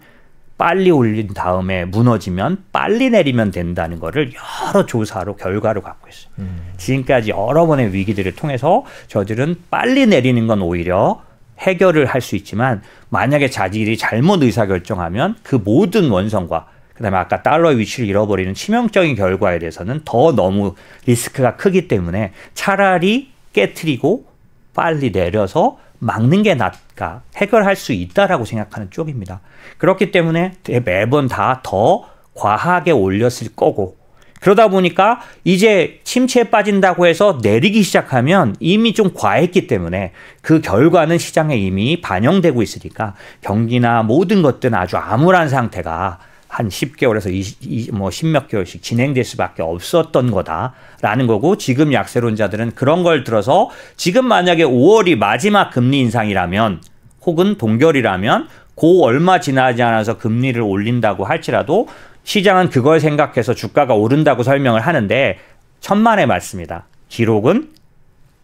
빨리 올린 다음에 무너지면 빨리 내리면 된다는 거를 여러 조사로 결과를 갖고 있어요. 지금까지 여러 번의 위기들을 통해서 저들은 빨리 내리는 건 오히려 해결을 할 수 있지만 만약에 자기들이 잘못 의사결정하면 그 모든 원성과 그다음에 아까 달러의 위치를 잃어버리는 치명적인 결과에 대해서는 더 너무 리스크가 크기 때문에 차라리 깨트리고 빨리 내려서 막는 게 낫까 해결할 수 있다라고 생각하는 쪽입니다. 그렇기 때문에 매번 다 더 과하게 올렸을 거고 그러다 보니까 이제 침체에 빠진다고 해서 내리기 시작하면 이미 좀 과했기 때문에 그 결과는 시장에 이미 반영되고 있으니까 경기나 모든 것들은 아주 암울한 상태가 한 10개월에서 10몇 개월씩 진행될 수밖에 없었던 거다라는 거고 지금 약세론자들은 그런 걸 들어서 지금 만약에 5월이 마지막 금리 인상이라면 혹은 동결이라면 그 얼마 지나지 않아서 금리를 올린다고 할지라도 시장은 그걸 생각해서 주가가 오른다고 설명을 하는데 천만의 말씀이다. 기록은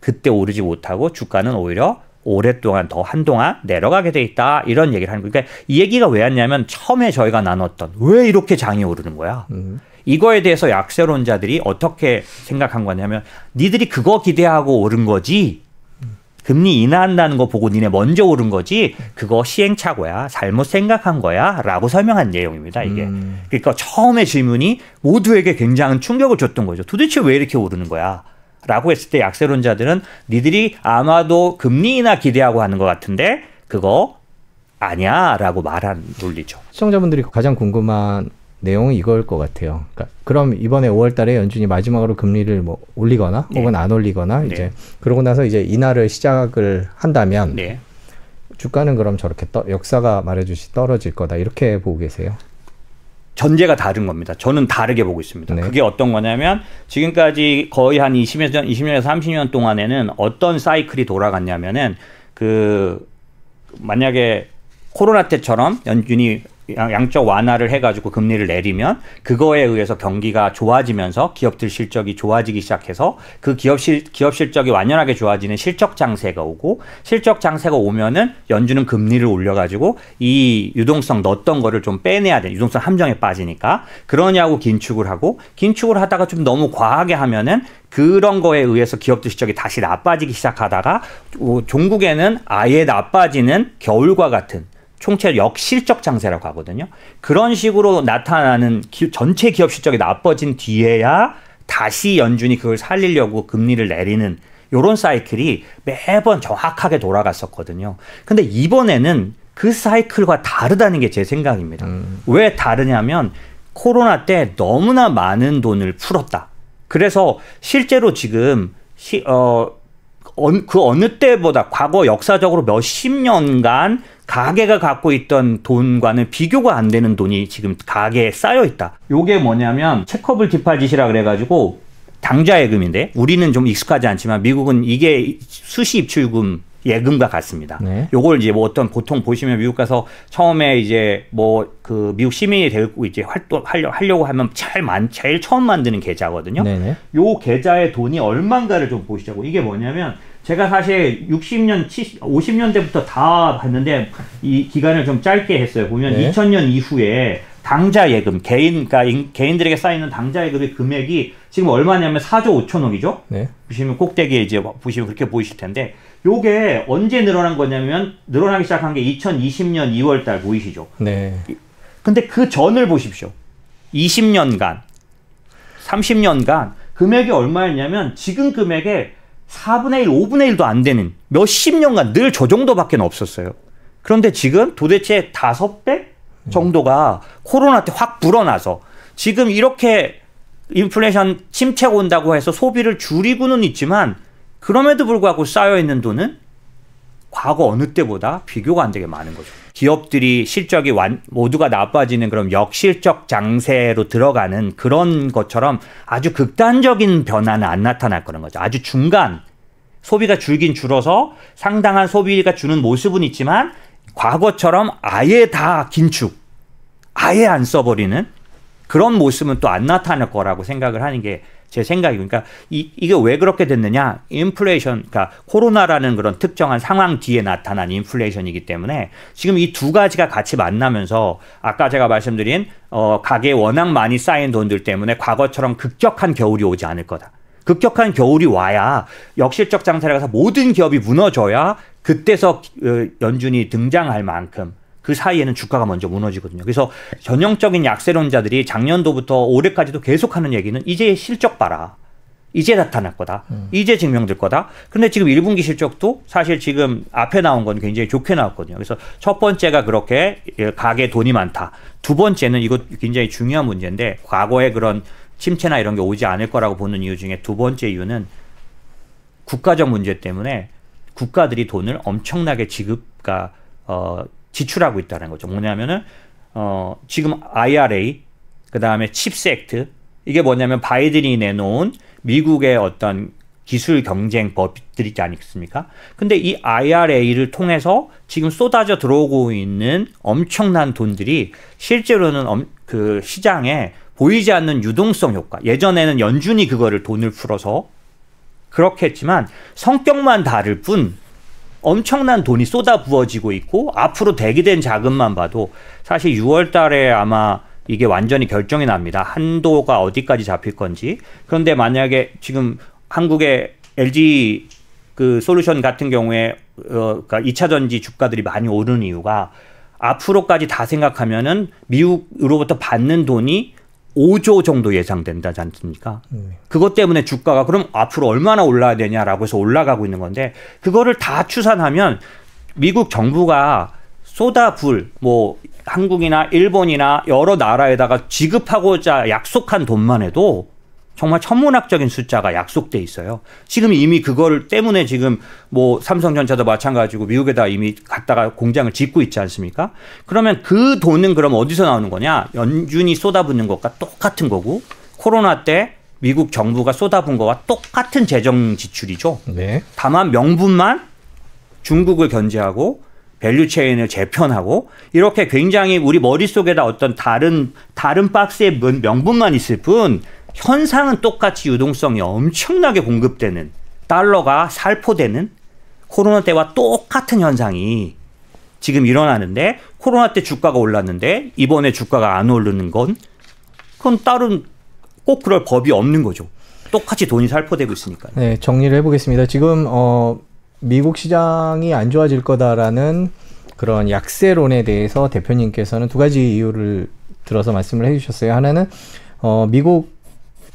그때 오르지 못하고 주가는 오히려 오랫동안 더 한동안 내려가게 돼 있다 이런 얘기를 하는 거예요. 그러니까 이 얘기가 왜 왔냐면 처음에 저희가 나눴던 왜 이렇게 장이 오르는 거야. 이거에 대해서 약세론자들이 어떻게 생각한 거냐면 니들이 그거 기대하고 오른 거지 금리 인하한다는 거 보고 니네 먼저 오른 거지 그거 시행착오야 잘못 생각한 거야 라고 설명한 내용입니다. 이게 그러니까 처음에 질문이 모두에게 굉장한 충격을 줬던 거죠. 도대체 왜 이렇게 오르는 거야 라고 했을 때 약세론자들은 니들이 아마도 금리 인하 기대하고 하는 것 같은데 그거 아니야 라고 말한 논리죠. 시청자분들이 가장 궁금한 내용은 이걸 것 같아요. 그러니까 그럼 이번에 5월 달에 연준이 마지막으로 금리를 뭐 올리거나 혹은 안 올리거나 이제 그러고 나서 이제 인하를 시작을 한다면 주가는 그럼 저렇게 역사가 말해주시 떨어질 거다 이렇게 보고 계세요? 전제가 다른 겁니다. 저는 다르게 보고 있습니다. 네. 그게 어떤 거냐면 지금까지 거의 한 20년에서 30년 동안에는 어떤 사이클이 돌아갔냐면은 그 만약에 코로나 때처럼 연준이 양적 완화를 해가지고 금리를 내리면 그거에 의해서 경기가 좋아지면서 기업들 실적이 좋아지기 시작해서 그 기업 실적이 완연하게 좋아지는 실적 장세가 오고 실적 장세가 오면은 연준은 금리를 올려가지고 이 유동성 넣었던 거를 좀 빼내야 돼. 유동성 함정에 빠지니까 그러냐고 긴축을 하다가 좀 너무 과하게 하면은 그런 거에 의해서 기업들 실적이 다시 나빠지기 시작하다가 종국에는 아예 나빠지는 겨울과 같은 총체 역실적 장세라고 하거든요. 그런 식으로 나타나는 전체 기업 실적이 나빠진 뒤에야 다시 연준이 그걸 살리려고 금리를 내리는 이런 사이클이 매번 정확하게 돌아갔었거든요. 근데 이번에는 그 사이클과 다르다는 게 제 생각입니다. 왜 다르냐면 코로나 때 너무나 많은 돈을 풀었다. 그래서 실제로 지금 그 어느 때보다 과거 역사적으로 몇십 년간 가계가 갖고 있던 돈과는 비교가 안 되는 돈이 지금 가계에 쌓여 있다. 요게 뭐냐면 체커블 디파짓이라 그래가지고 당좌예금인데 우리는 좀 익숙하지 않지만 미국은 이게 수시 입출금 예금과 같습니다. 네. 요걸 이제 뭐 어떤 보통 보시면 미국 가서 처음에 이제 뭐 그 미국 시민이 되고 이제 활동하려고 하면 제일 처음 만드는 계좌거든요. 네네. 요 계좌의 돈이 얼마인가를 좀 보시자고. 이게 뭐냐면 제가 사실 60년, 50년대부터 다 봤는데 이 기간을 좀 짧게 했어요. 보면 네. 2000년 이후에 당자 예금, 그러니까 개인들에게 쌓이는 당자 예금의 금액이 지금 얼마냐면 4조 5천억이죠. 네. 보시면 꼭대기에 이제 보시면 그렇게 보이실 텐데, 요게 언제 늘어난 거냐면 늘어나기 시작한 게 2020년 2월 달 보이시죠? 네. 근데 그 전을 보십시오. 20년간, 30년간 금액이 얼마였냐면 지금 금액의 4분의 1, 5분의 1도 안 되는 몇십 년간 늘 저 정도밖에 없었어요. 그런데 지금 도대체 5배 정도가 코로나 때 확 불어나서 지금 이렇게 인플레이션 침체가 온다고 해서 소비를 줄이고는 있지만 그럼에도 불구하고 쌓여있는 돈은 과거 어느 때보다 비교가 안 되게 많은 거죠. 기업들이 실적이 모두가 나빠지는 그런 역실적 장세로 들어가는 그런 것처럼 아주 극단적인 변화는 안 나타날 거는 거죠. 아주 중간, 소비가 줄긴 줄어서 상당한 소비가 주는 모습은 있지만 과거처럼 아예 다 긴축, 아예 안 써버리는 그런 모습은 또 안 나타날 거라고 생각을 하는 게 제 생각이고, 그러니까 이게 왜 그렇게 됐느냐? 인플레이션, 그러니까 코로나라는 그런 특정한 상황 뒤에 나타난 인플레이션이기 때문에 지금 이 두 가지가 같이 만나면서 아까 제가 말씀드린 가게에 워낙 많이 쌓인 돈들 때문에 과거처럼 급격한 겨울이 오지 않을 거다. 급격한 겨울이 와야 역실적 장세를 가서 모든 기업이 무너져야 그때서 연준이 등장할 만큼 그 사이에는 주가가 먼저 무너지거든요. 그래서 전형적인 약세론자들이 작년도부터 올해까지도 계속하는 얘기는 이제 실적 봐라. 이제 나타날 거다. 이제 증명될 거다. 근데 지금 1분기 실적도 사실 지금 앞에 나온 건 굉장히 좋게 나왔거든요. 그래서 첫 번째가 그렇게 가게에 돈이 많다. 두 번째는 이거 굉장히 중요한 문제인데 과거에 그런 침체나 이런 게 오지 않을 거라고 보는 이유 중에 두 번째 이유는 국가적 문제 때문에 국가들이 돈을 엄청나게 지출하고 있다는 거죠. 뭐냐면은 지금 IRA, 그 다음에 칩스 액트, 이게 뭐냐면 바이든이 내놓은 미국의 어떤 기술 경쟁 법들이 있지 않습니까? 근데 이 IRA를 통해서 지금 쏟아져 들어오고 있는 엄청난 돈들이 실제로는 그 시장에 보이지 않는 유동성 효과. 예전에는 연준이 그거를 돈을 풀어서 그렇게 했지만 성격만 다를 뿐 엄청난 돈이 쏟아 부어지고 있고 앞으로 대기된 자금만 봐도 사실 6월 달에 아마 이게 완전히 결정이 납니다. 한도가 어디까지 잡힐 건지. 그런데 만약에 지금 한국의 LG 그 솔루션 같은 경우에 그러니까 2차 전지 주가들이 많이 오르는 이유가 앞으로까지 다 생각하면은 미국으로부터 받는 돈이 5조 정도 예상된다지 않습니까? 그것 때문에 주가가 그럼 앞으로 얼마나 올라야 되냐라고 해서 올라가고 있는 건데 그거를 다 추산하면 미국 정부가 쏟아부을 뭐 한국이나 일본이나 여러 나라에다가 지급하고자 약속한 돈만 해도 정말 천문학적인 숫자가 약속돼 있어요. 지금 이미 그걸 때문에 지금 뭐 삼성전자도 마찬가지고 미국에다 이미 갖다가 공장을 짓고 있지 않습니까? 그러면 그 돈은 그럼 어디서 나오는 거냐? 연준이 쏟아붓는 것과 똑같은 거고 코로나 때 미국 정부가 쏟아부은 거와 똑같은 재정 지출이죠. 네. 다만 명분만 중국을 견제하고 밸류체인을 재편하고 이렇게 굉장히 우리 머릿속에다 어떤 다른 박스의 명분만 있을 뿐 현상은 똑같이 유동성이 엄청나게 공급되는 달러가 살포되는 코로나 때와 똑같은 현상이 지금 일어나는데 코로나 때 주가가 올랐는데 이번에 주가가 안 오르는 건 그건 다른 꼭 그럴 법이 없는 거죠. 똑같이 돈이 살포되고 있으니까요. 네, 정리를 해보겠습니다. 지금 미국 시장이 안 좋아질 거다라는 그런 약세론에 대해서 대표님께서는 두 가지 이유를 들어서 말씀을 해주셨어요. 하나는 미국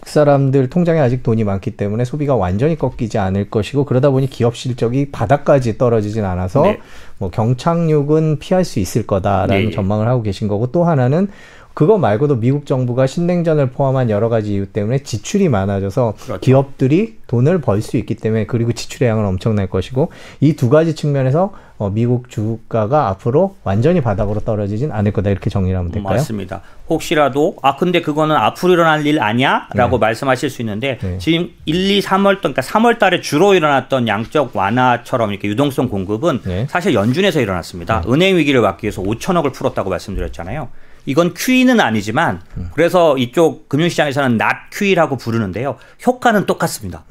사람들 통장에 아직 돈이 많기 때문에 소비가 완전히 꺾이지 않을 것이고 그러다 보니 기업 실적이 바닥까지 떨어지진 않아서 네. 뭐 경착륙은 피할 수 있을 거다라는 네. 전망을 하고 계신 거고 또 하나는 그거 말고도 미국 정부가 신냉전을 포함한 여러 가지 이유 때문에 지출이 많아져서 그렇죠. 기업들이 돈을 벌 수 있기 때문에 그리고 지출의 양은 엄청날 것이고 이 두 가지 측면에서 미국 주가가 앞으로 완전히 바닥으로 떨어지진 않을 거다 이렇게 정리를 하면 될까요? 맞습니다. 혹시라도 근데 그거는 앞으로 일어날 일 아니야? 라고 말씀하실 수 있는데 지금 1, 2, 3월 그러니까 3월 달에 주로 일어났던 양적 완화처럼 이렇게 유동성 공급은 사실 연준에서 일어났습니다. 은행 위기를 막기 위해서 5천억을 풀었다고 말씀드렸잖아요. 이건 QE는 아니지만 그래서 이쪽 금융시장에서는 not QE라고 부르는데요. 효과는 똑같습니다.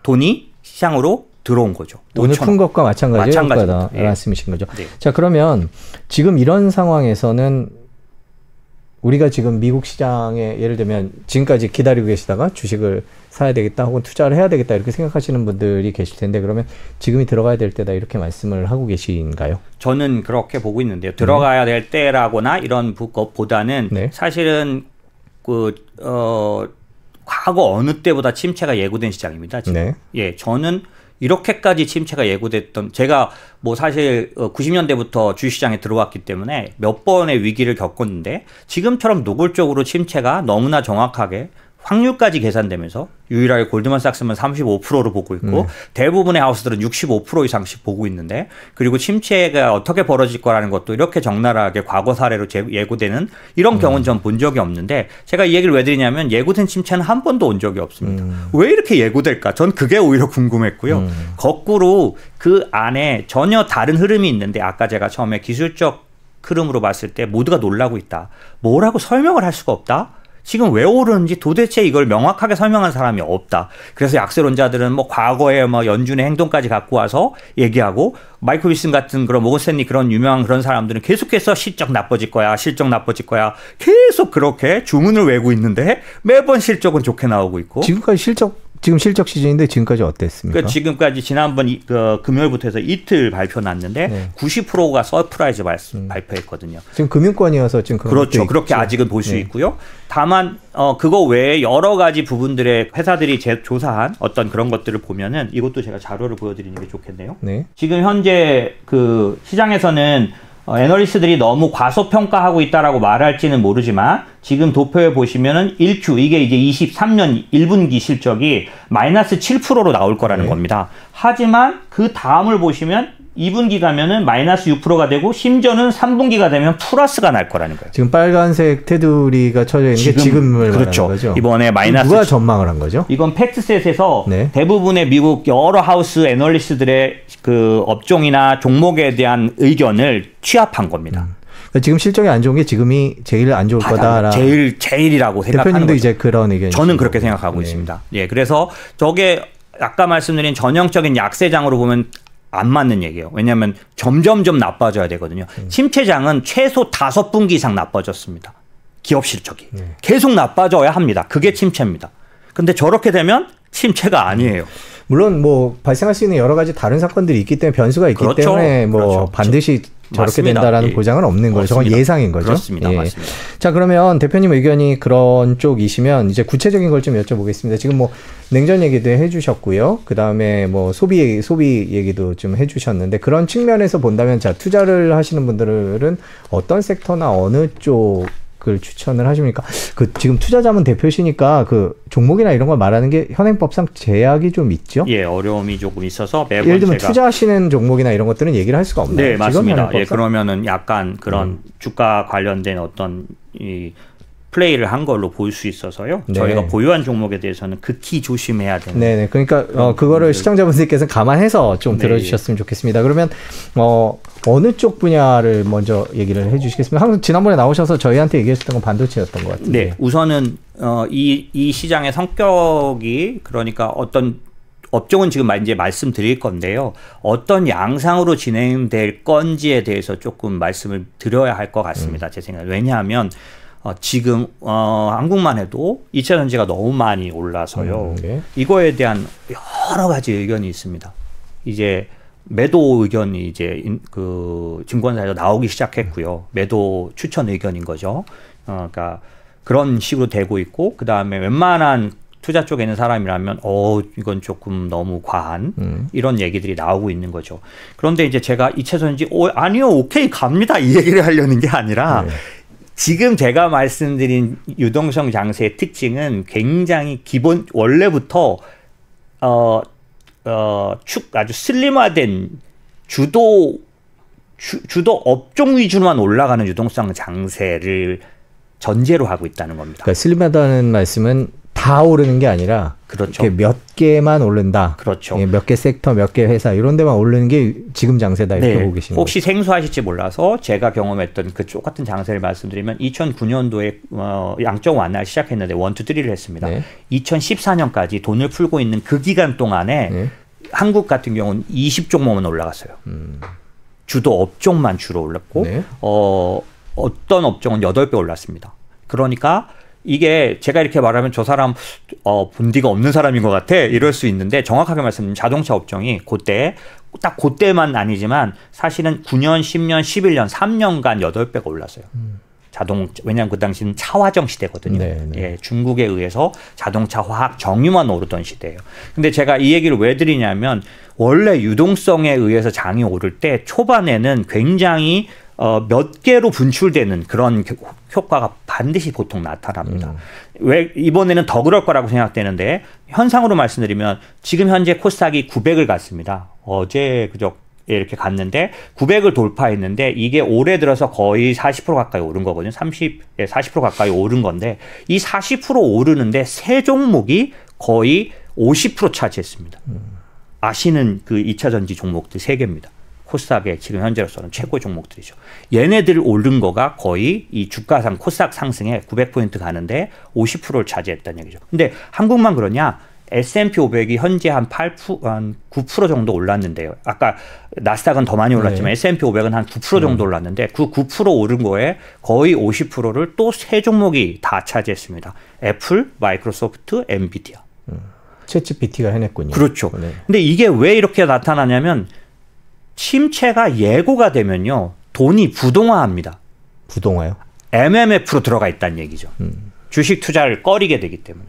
돈이 시장으로 들어온 거죠. 돈을 푼 것과 마찬가지의 효과다 말씀이신 거죠. 네. 자, 그러면 지금 이런 상황에서는 우리가 지금 미국 시장에 예를 들면 지금까지 기다리고 계시다가 주식을 사야 되겠다 혹은 투자를 해야 되겠다 이렇게 생각하시는 분들이 계실 텐데 그러면 지금이 들어가야 될 때다 이렇게 말씀을 하고 계신가요? 저는 그렇게 보고 있는데요. 들어가야 될 때라거나 이런 것보다는 사실은 과거 어느 때보다 침체가 예고된 시장입니다. 지금. 예, 저는 이렇게까지 침체가 예고됐던 제가 뭐 사실 90년대부터 주식시장에 들어왔기 때문에 몇 번의 위기를 겪었는데 지금처럼 노골적으로 침체가 너무나 정확하게 확률까지 계산되면서 유일하게 골드만삭스만 35%로 보고 있고 대부분의 하우스들은 65% 이상씩 보고 있는데 그리고 침체가 어떻게 벌어질 거라는 것도 이렇게 적나라하게 과거 사례로 예고되는 이런 경우는 전 본 적이 없는데 제가 이 얘기를 왜 드리냐면 예고된 침체는 한 번도 온 적이 없습니다. 왜 이렇게 예고될까? 전 그게 오히려 궁금했고요. 거꾸로 그 안에 전혀 다른 흐름이 있는데 아까 제가 처음에 기술적 흐름으로 봤을 때 모두가 놀라고 있다. 뭐라고 설명을 할 수가 없다? 지금 왜 오르는지 도대체 이걸 명확하게 설명한 사람이 없다. 그래서 약세론자들은 뭐 과거에 뭐 연준의 행동까지 갖고 와서 얘기하고 마이클 윌슨 같은 그런 모건 스탠리 그런 유명한 그런 사람들은 계속해서 실적 나빠질 거야. 실적 나빠질 거야. 계속 그렇게 주문을 외우고 있는데 매번 실적은 좋게 나오고 있고. 지금까지 지금 실적 시즌인데 지금까지 어땠습니까? 그러니까 지금까지 지난번 금요일부터 해서 이틀 발표 났는데 90%가 서프라이즈 발표했거든요. 지금 금융권이어서 지금 그렇죠. 그렇게 아직은 볼 수 있고요. 다만 그거 외에 여러 가지 부분들의 회사들이 조사한 어떤 그런 것들을 보면은 이것도 제가 자료를 보여드리는 게 좋겠네요. 지금 현재 그 시장에서는 애널리스트들이 너무 과소평가하고 있다라고 말할지는 모르지만 지금 도표에 보시면은 1Q 이게 이제 23년 1분기 실적이 마이너스 7%로 나올 거라는 겁니다. 하지만 그 다음을 보시면 2분기 가면은 마이너스 6%가 되고 심지어는 3분기가 되면 플러스가 날 거라는 거예요. 지금 빨간색 테두리가 쳐져 있는 게 지금을 그렇죠. 말하는 거죠. 이번에 마이너스 누가 전망을 한 거죠? 이건 팩트셋에서 대부분의 미국 여러 하우스 애널리스트들의 그 업종이나 종목에 대한 의견을 취합한 겁니다. 지금 실적이 안 좋은 게 지금이 제일 안 좋을 거다. 제일이라고 생각하는 대표님도 거죠. 이제 그런 의견이 저는 그렇게 생각하고 있습니다. 예, 그래서 저게 아까 말씀드린 전형적인 약세장으로 보면 안 맞는 얘기예요. 왜냐하면 점점점 나빠져야 되거든요. 침체장은 최소 5분기 이상 나빠졌습니다. 기업 실적이. 계속 나빠져야 합니다. 그게 침체입니다. 근데 저렇게 되면 침체가 아니에요. 물론 뭐 발생할 수 있는 여러 가지 다른 사건들이 있기 때문에 변수가 있기 때문에 뭐 반드시 저렇게 맞습니다. 된다라는 보장은 없는 거죠. 저건 예상인 거죠. 그렇습니다. 맞습니다. 자, 그러면 대표님 의견이 그런 쪽이시면 이제 구체적인 걸 좀 여쭤보겠습니다. 지금 뭐 냉전 얘기도 해주셨고요. 그 다음에 뭐 소비 얘기도 좀 해주셨는데 그런 측면에서 본다면 자, 투자를 하시는 분들은 어떤 섹터나 어느 쪽을 추천을 하십니까? 그 지금 투자자문 대표시니까 그 종목이나 이런 걸 말하는 게 현행법상 제약이 좀 있죠? 예, 어려움이 조금 있어서 매번 예를 들면 투자하시는 종목이나 이런 것들은 얘기를 할 수가 없나요? 네, 맞습니다. 예, 그러면은 약간 그런 주가 관련된 어떤 이 플레이를 한 걸로 볼 수 있어서요. 저희가 보유한 종목에 대해서는 극히 조심해야 되는. 네네. 그러니까 그거를 시청자분들께서 감안해서 좀 들어주셨으면 좋겠습니다. 그러면 어느 쪽 분야를 먼저 얘기를 해주시겠습니까? 항상 지난번에 나오셔서 저희한테 얘기하셨던 건 반도체였던 것 같은데. 네, 우선은 이 시장의 성격이 그러니까 어떤 업종은 지금 이제 말씀드릴 건데요. 어떤 양상으로 진행될 건지에 대해서 조금 말씀을 드려야 할 것 같습니다. 제 생각에. 왜냐하면 지금 한국만 해도 2차 전지가 너무 많이 올라서요. 이거에 대한 여러 가지 의견이 있습니다. 이제 매도 의견이 이제 그 증권사에서 나오기 시작했고요. 매도 추천 의견인 거죠. 그러니까 그런 식으로 되고 있고 그 다음에 웬만한 투자 쪽에 있는 사람이라면 이건 조금 너무 과한 이런 얘기들이 나오고 있는 거죠. 그런데 이제 제가 2차 전지 아니요 오케이 갑니다 이 얘기를 하려는 게 아니라 지금 제가 말씀드린 유동성 장세의 특징은 굉장히 원래부터 아주 슬림화된 주도 업종 위주로만 올라가는 유동성 장세를 전제로 하고 있다는 겁니다. 그러니까 슬림하다는 말씀은 다 오르는 게 아니라 그렇죠. 몇 개만 오른다. 그렇죠. 몇 개 섹터, 몇 개 회사 이런 데만 오르는 게 지금 장세다 이렇게 보고 계신 거예요. 혹시 생소하실지 몰라서 제가 경험했던 그 똑같은 장세를 말씀드리면 2009년도에 양적 완화를 시작했는데 1, 2, 3를 했습니다. 네. 2014년까지 돈을 풀고 있는 그 기간 동안에 네. 한국 같은 경우는 20종목만 올라갔어요. 주도 업종만 주로 올랐고 네. 어떤 업종은 8배 올랐습니다. 그러니까 이게 제가 이렇게 말하면 저 사람 본디가 없는 사람인 것 같아 이럴 수 있는데 정확하게 말씀드리면 자동차 업종이 그때만 아니지만 사실은 9년, 10년, 11년, 3년간 8배가 올랐어요. 왜냐하면 그 당시는 차화정 시대거든요. 네, 네. 예, 중국에 의해서 자동차, 화학, 정유만 오르던 시대예요. 근데 제가 이 얘기를 왜 드리냐면 원래 유동성에 의해서 장이 오를 때 초반에는 굉장히 몇 개로 분출되는 그런 효과가 반드시 보통 나타납니다. 왜 이번에는 더 그럴 거라고 생각되는데 현상으로 말씀드리면 지금 현재 코스닥이 900을 갔습니다. 어제 그저 이렇게 갔는데 900을 돌파했는데 이게 올해 들어서 거의 40% 가까이 오른 거거든요. 40% 가까이 오른 건데 이 40% 오르는데 세 종목이 거의 50% 차지했습니다. 아시는 그 2차 전지 종목들 3개입니다. 코스닥의 지금 현재로서는 최고 종목들이죠. 얘네들 오른 거가 거의 이 주가상 코스닥 상승에 900포인트 가는데 50%를 차지했다는 얘기죠. 근데 한국만 그러냐? S&P 500이 현재 한 9% 정도 올랐는데요. 아까 나스닥은 더 많이 올랐지만 네. S&P 500은 한 9% 정도 올랐는데 그 9% 오른 거에 거의 50%를 또 세 종목이 다 차지했습니다. 애플, 마이크로소프트, 엔비디아. 챗GPT가 해냈군요. 그렇죠. 네. 근데 이게 왜 이렇게 나타나냐면 침체가 예고가 되면요. 돈이 부동화합니다. 부동화요? MMF로 들어가 있다는 얘기죠. 주식 투자를 꺼리게 되기 때문에.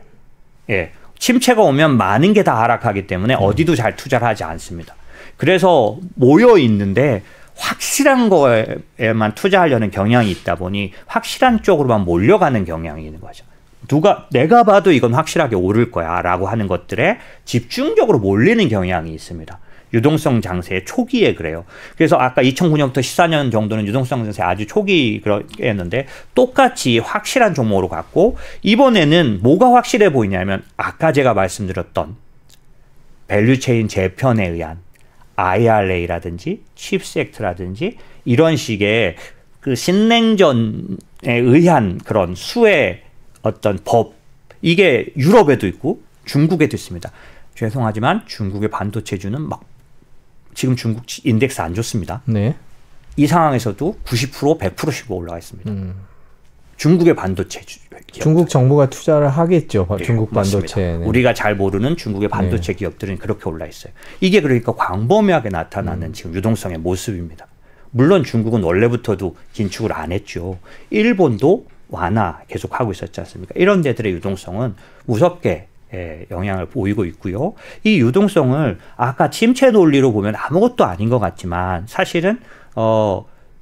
예. 침체가 오면 많은 게 다 하락하기 때문에 어디도 잘 투자를 하지 않습니다. 그래서 모여 있는데 확실한 거에만 투자하려는 경향이 있다 보니 확실한 쪽으로만 몰려가는 경향이 있는 거죠. 내가 봐도 이건 확실하게 오를 거야 라고 하는 것들에 집중적으로 몰리는 경향이 있습니다. 유동성 장세의 초기에 그래요. 그래서 아까 2009년부터 14년 정도는 유동성 장세 아주 초기 그랬는데 똑같이 확실한 종목으로 갔고 이번에는 뭐가 확실해 보이냐면 아까 제가 말씀드렸던 밸류체인 재편에 의한 IRA라든지 칩스 액트라든지 이런 식의 그 신냉전에 의한 그런 수의 어떤 법 이게 유럽에도 있고 중국에도 있습니다. 죄송하지만 중국의 반도체주는 막 지금 중국 인덱스 안 좋습니다. 네. 이 상황에서도 90%, 100%씩 올라가 있습니다. 중국의 반도체 기업들. 중국 정부가 투자를 하겠죠. 네, 중국 반도체. 네. 우리가 잘 모르는 중국의 반도체 네. 기업들은 그렇게 올라 있어요. 이게 그러니까 광범위하게 나타나는 지금 유동성의 모습입니다. 물론 중국은 원래부터도 긴축을 안 했죠. 일본도 완화 계속 하고 있었지 않습니까? 이런 데들의 유동성은 무섭게 영향을 보이고 있고요. 이 유동성을 아까 침체 논리로 보면 아무것도 아닌 것 같지만 사실은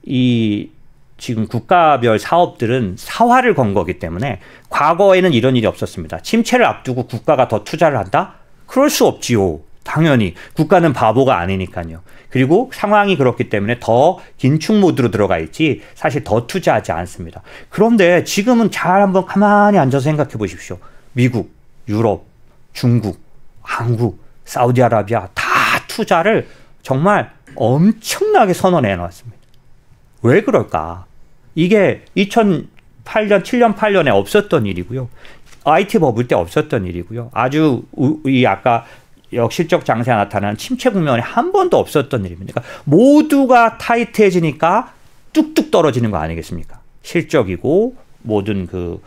이 지금 국가별 사업들은 사활을 건 거기 때문에 과거에는 이런 일이 없었습니다. 침체를 앞두고 국가가 더 투자를 한다? 그럴 수 없지요. 당연히 국가는 바보가 아니니까요. 그리고 상황이 그렇기 때문에 더 긴축 모드로 들어가 있지 사실 더 투자하지 않습니다. 그런데 지금은 잘 한번 가만히 앉아서 생각해 보십시오. 미국, 유럽, 중국, 한국, 사우디아라비아 다 투자를 정말 엄청나게 선언해 놨습니다. 왜 그럴까? 이게 2008년, 7년, 8년에 없었던 일이고요. IT 버블 때 없었던 일이고요. 아주 이 아까 역실적 장세가 나타나는 침체 국면에 한 번도 없었던 일입니다. 그러니까 모두가 타이트해지니까 뚝뚝 떨어지는 거 아니겠습니까? 실적이고 모든 그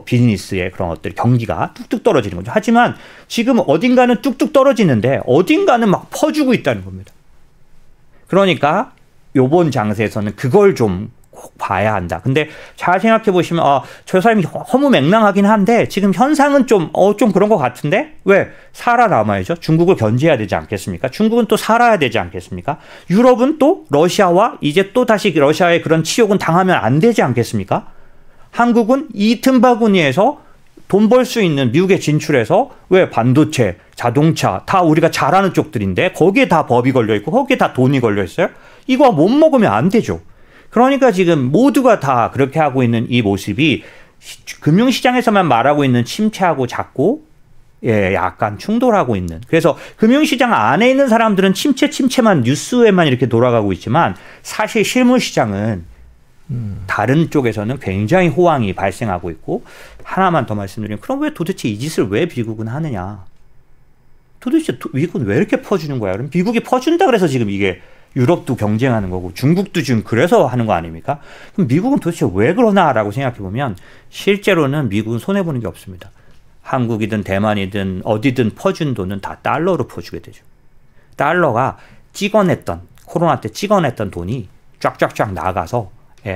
비즈니스의 그런 것들 경기가 뚝뚝 떨어지는 거죠. 하지만 지금 어딘가는 뚝뚝 떨어지는데 어딘가는 막 퍼주고 있다는 겁니다. 그러니까 요번 장세에서는 그걸 좀 꼭 봐야 한다. 근데 잘 생각해 보시면 저 사람이 허무맹랑하긴 한데 지금 현상은 좀 그런 것 같은데 왜? 살아남아야죠. 중국을 견제해야 되지 않겠습니까? 중국은 또 살아야 되지 않겠습니까? 유럽은 또 러시아와 이제 또 다시 러시아의 그런 치욕은 당하면 안 되지 않겠습니까? 한국은 이 틈바구니에서 돈 벌 수 있는 미국에 진출해서 왜 반도체, 자동차 다 우리가 잘하는 쪽들인데 거기에 다 법이 걸려 있고 거기에 다 돈이 걸려 있어요. 이거 못 먹으면 안 되죠. 그러니까 지금 모두가 다 그렇게 하고 있는 이 모습이 금융시장에서만 말하고 있는 침체하고 자꾸 약간 충돌하고 있는. 그래서 금융시장 안에 있는 사람들은 침체만 뉴스에만 이렇게 돌아가고 있지만 사실 실물시장은 다른 쪽에서는 굉장히 호황이 발생하고 있고 하나만 더 말씀드리면 그럼 왜 도대체 이 짓을 왜 미국은 하느냐. 도대체 미국은 왜 이렇게 퍼주는 거야. 그럼 미국이 퍼준다 그래서 지금 이게 유럽도 경쟁하는 거고 중국도 지금 그래서 하는 거 아닙니까? 그럼 미국은 도대체 왜 그러나라고 생각해 보면 실제로는 미국은 손해보는 게 없습니다. 한국이든 대만이든 어디든 퍼준 돈은 다 달러로 퍼주게 되죠. 달러가 코로나 때 찍어냈던 돈이 쫙쫙쫙 나가서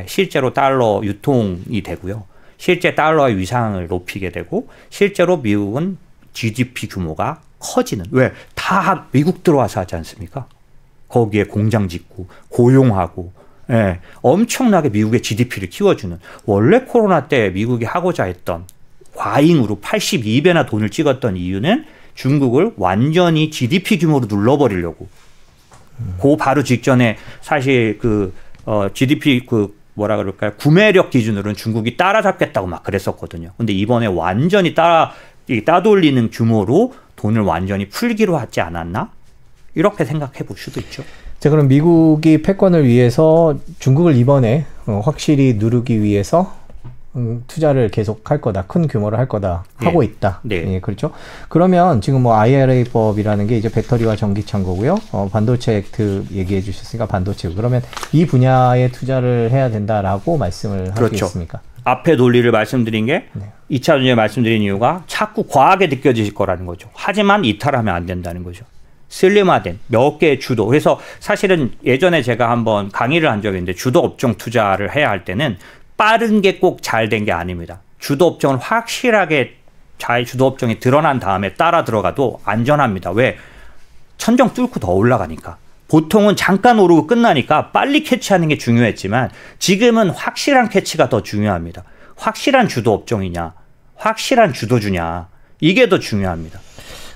실제로 달러 유통이 되고요. 실제 달러의 위상을 높이게 되고 실제로 미국은 GDP 규모가 커지는. 왜? 다 미국 들어와서 하지 않습니까? 거기에 공장 짓고 고용하고 엄청나게 미국의 GDP를 키워주는. 원래 코로나 때 미국이 하고자 했던 과잉으로 82배나 돈을 찍었던 이유는 중국을 완전히 GDP 규모로 눌러버리려고. 그 바로 직전에 사실 GDP 뭐라 그럴까요? 구매력 기준으로는 중국이 따라잡겠다고 막 그랬었거든요. 근데 이번에 완전히 따돌리는 규모로 돈을 완전히 풀기로 하지 않았나? 이렇게 생각해 볼 수도 있죠. 자, 그럼 미국이 패권을 위해서 중국을 이번에 확실히 누르기 위해서 투자를 계속 할 거다. 큰 규모로 할 거다. 하고 있다. 네. 예, 그렇죠. 그러면 지금 뭐 IRA법이라는 게 이제 배터리와 전기차인 거고요. 반도체 액트 얘기해 주셨으니까 반도체. 그러면 이 분야에 투자를 해야 된다라고 말씀을 하시겠습니까? 앞에 논리를 말씀드린 게 2차 전지에 말씀드린 이유가 자꾸 과하게 느껴지실 거라는 거죠. 하지만 이탈하면 안 된다는 거죠. 슬림화된 몇 개의 주도. 그래서 사실은 예전에 제가 한번 강의를 한 적이 있는데 주도 업종 투자를 해야 할 때는 빠른 게 꼭 잘 된 게 아닙니다. 주도 업종을 확실하게 잘 주도 업종이 드러난 다음에 따라 들어가도 안전합니다. 왜? 천정 뚫고 더 올라가니까. 보통은 잠깐 오르고 끝나니까 빨리 캐치하는 게 중요했지만 지금은 확실한 캐치가 더 중요합니다. 확실한 주도 업종이냐, 확실한 주도주냐, 이게 더 중요합니다.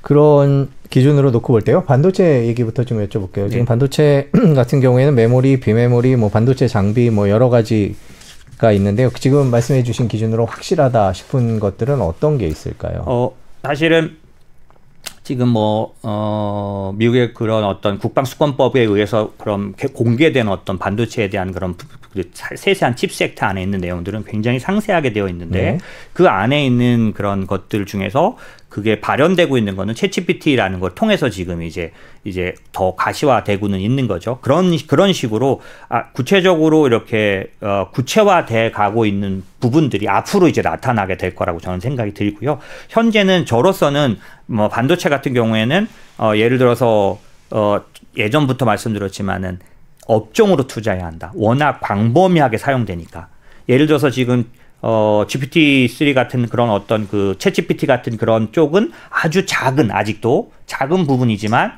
그런 기준으로 놓고 볼 때요. 반도체 얘기부터 좀 여쭤볼게요. 네. 지금 반도체 같은 경우에는 메모리, 비메모리, 뭐 반도체 장비 뭐 여러 가지가 있는데요. 지금 말씀해 주신 기준으로 확실하다 싶은 것들은 어떤 게 있을까요? 사실은 지금 미국의 그런 어떤 국방수권법에 의해서 그런 공개된 어떤 반도체에 대한 그런 세세한 칩셋 안에 있는 내용들은 굉장히 상세하게 되어 있는데 그 안에 있는 그런 것들 중에서 그게 발현되고 있는 거는 챗GPT라는 걸 통해서 지금 이제 더 가시화되고는 있는 거죠. 그런 식으로 구체적으로 이렇게 구체화돼 가고 있는 부분들이 앞으로 이제 나타나게 될 거라고 저는 생각이 들고요. 현재는 저로서는 뭐 반도체 같은 경우에는 예를 들어서 예전부터 말씀드렸지만은 업종으로 투자해야 한다. 워낙 광범위하게 사용되니까. 예를 들어서 지금 GPT-3 같은 그런 어떤 챗GPT 같은 그런 쪽은 아주 아직도 작은 부분이지만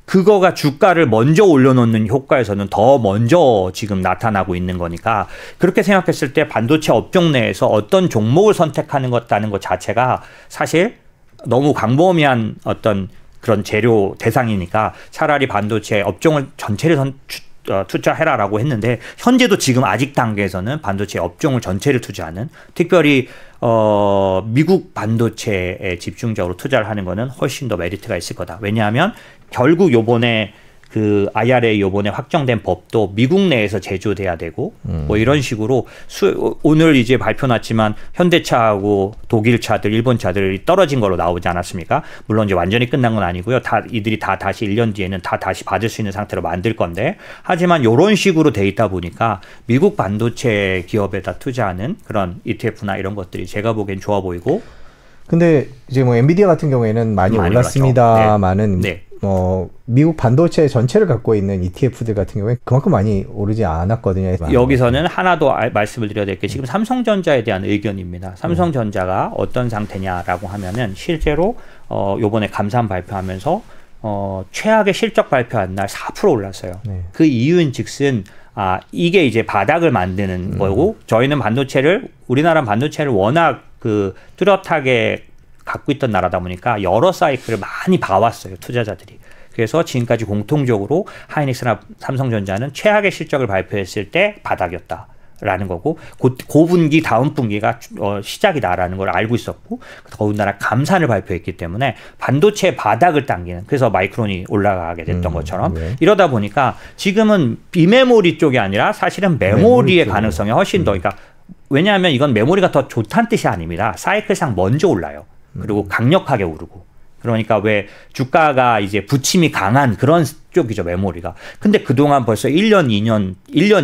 그거가 주가를 먼저 올려놓는 효과에서는 더 먼저 지금 나타나고 있는 거니까 그렇게 생각했을 때 반도체 업종 내에서 어떤 종목을 선택하는 것 자체가 사실 너무 광범위한 어떤 그런 재료 대상이니까 차라리 반도체 업종을 전체를 투자해라라고 했는데 현재도 지금 아직 단계에서는 반도체 업종을 전체를 투자하는 특별히 미국 반도체에 집중적으로 투자를 하는 거는 훨씬 더 메리트가 있을 거다. 왜냐하면 결국 요번에 IRA 요번에 확정된 법도 미국 내에서 제조돼야 되고 뭐 이런 식으로 오늘 이제 발표 났지만 현대차하고 독일 차들, 일본 차들이 떨어진 걸로 나오지 않았습니까? 물론 이제 완전히 끝난 건 아니고요. 이들이 다시 1년 뒤에는 다시 받을 수 있는 상태로 만들 건데 하지만 이런 식으로 돼 있다 보니까 미국 반도체 기업에다 투자하는 그런 ETF나 이런 것들이 제가 보기엔 좋아 보이고 근데 이제 뭐 엔비디아 같은 경우에는 많이 올랐습니다만은 미국 반도체 전체를 갖고 있는 ETF들 같은 경우에 그만큼 많이 오르지 않았거든요. 여기서는 하나 더 말씀을 드려야 될 게 지금 삼성전자에 대한 의견입니다. 삼성전자가 어떤 상태냐라고 하면은 실제로 요번에 감산 발표하면서 최악의 실적 발표한 날 4% 올랐어요. 네. 그 이유인즉슨 이게 이제 바닥을 만드는 거고 저희는 우리나라는 반도체를 워낙 뚜렷하게 갖고 있던 나라다 보니까 여러 사이클을 많이 봐왔어요, 투자자들이. 그래서 지금까지 공통적으로 하이닉스나 삼성전자는 최악의 실적을 발표했을 때 바닥이었다라는 거고 고분기 다음 분기가 시작이다라는 걸 알고 있었고 더군다나 감산을 발표했기 때문에 반도체 바닥을 당기는 그래서 마이크론이 올라가게 됐던 것처럼 네. 이러다 보니까 지금은 비메모리 쪽이 아니라 사실은 메모리의 가능성이 훨씬 더 그러니까 왜냐하면 이건 메모리가 더 좋다는 뜻이 아닙니다. 사이클상 먼저 올라요. 그리고 강력하게 오르고. 그러니까 왜 주가가 이제 부침이 강한 그런 쪽이죠, 메모리가. 근데 그동안 벌써 1년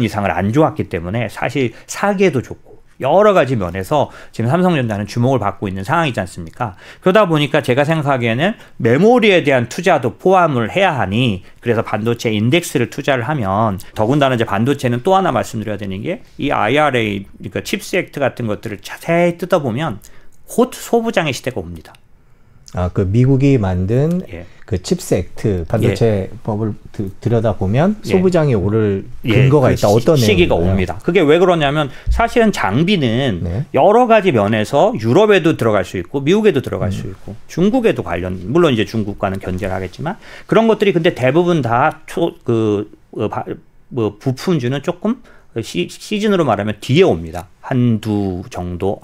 이상을 안 좋았기 때문에 사실 사기에도 좋고 여러 가지 면에서 지금 삼성전자는 주목을 받고 있는 상황이지 않습니까? 그러다 보니까 제가 생각하기에는 메모리에 대한 투자도 포함을 해야 하니 그래서 반도체 인덱스를 투자를 하면 더군다나 이제 반도체는 또 하나 말씀드려야 되는 게 이 IRA, 그러니까 칩스 액트 같은 것들을 자세히 뜯어보면 곧 소부장의 시대가 옵니다. 그 미국이 만든 예. 그 칩스 액트 반도체 법을 들여다보면 소부장이 오를 근거가 있다. 어떤 시기가 내용인가요? 옵니다. 그게 왜 그러냐면 사실은 장비는 네. 여러 가지 면에서 유럽에도 들어갈 수 있고 미국에도 들어갈 수 있고 중국에도 물론 이제 중국과는 견제를 하겠지만 그런 것들이 근데 대부분 다 부품주는 조금 시즌으로 말하면 뒤에 옵니다. 한두 정도,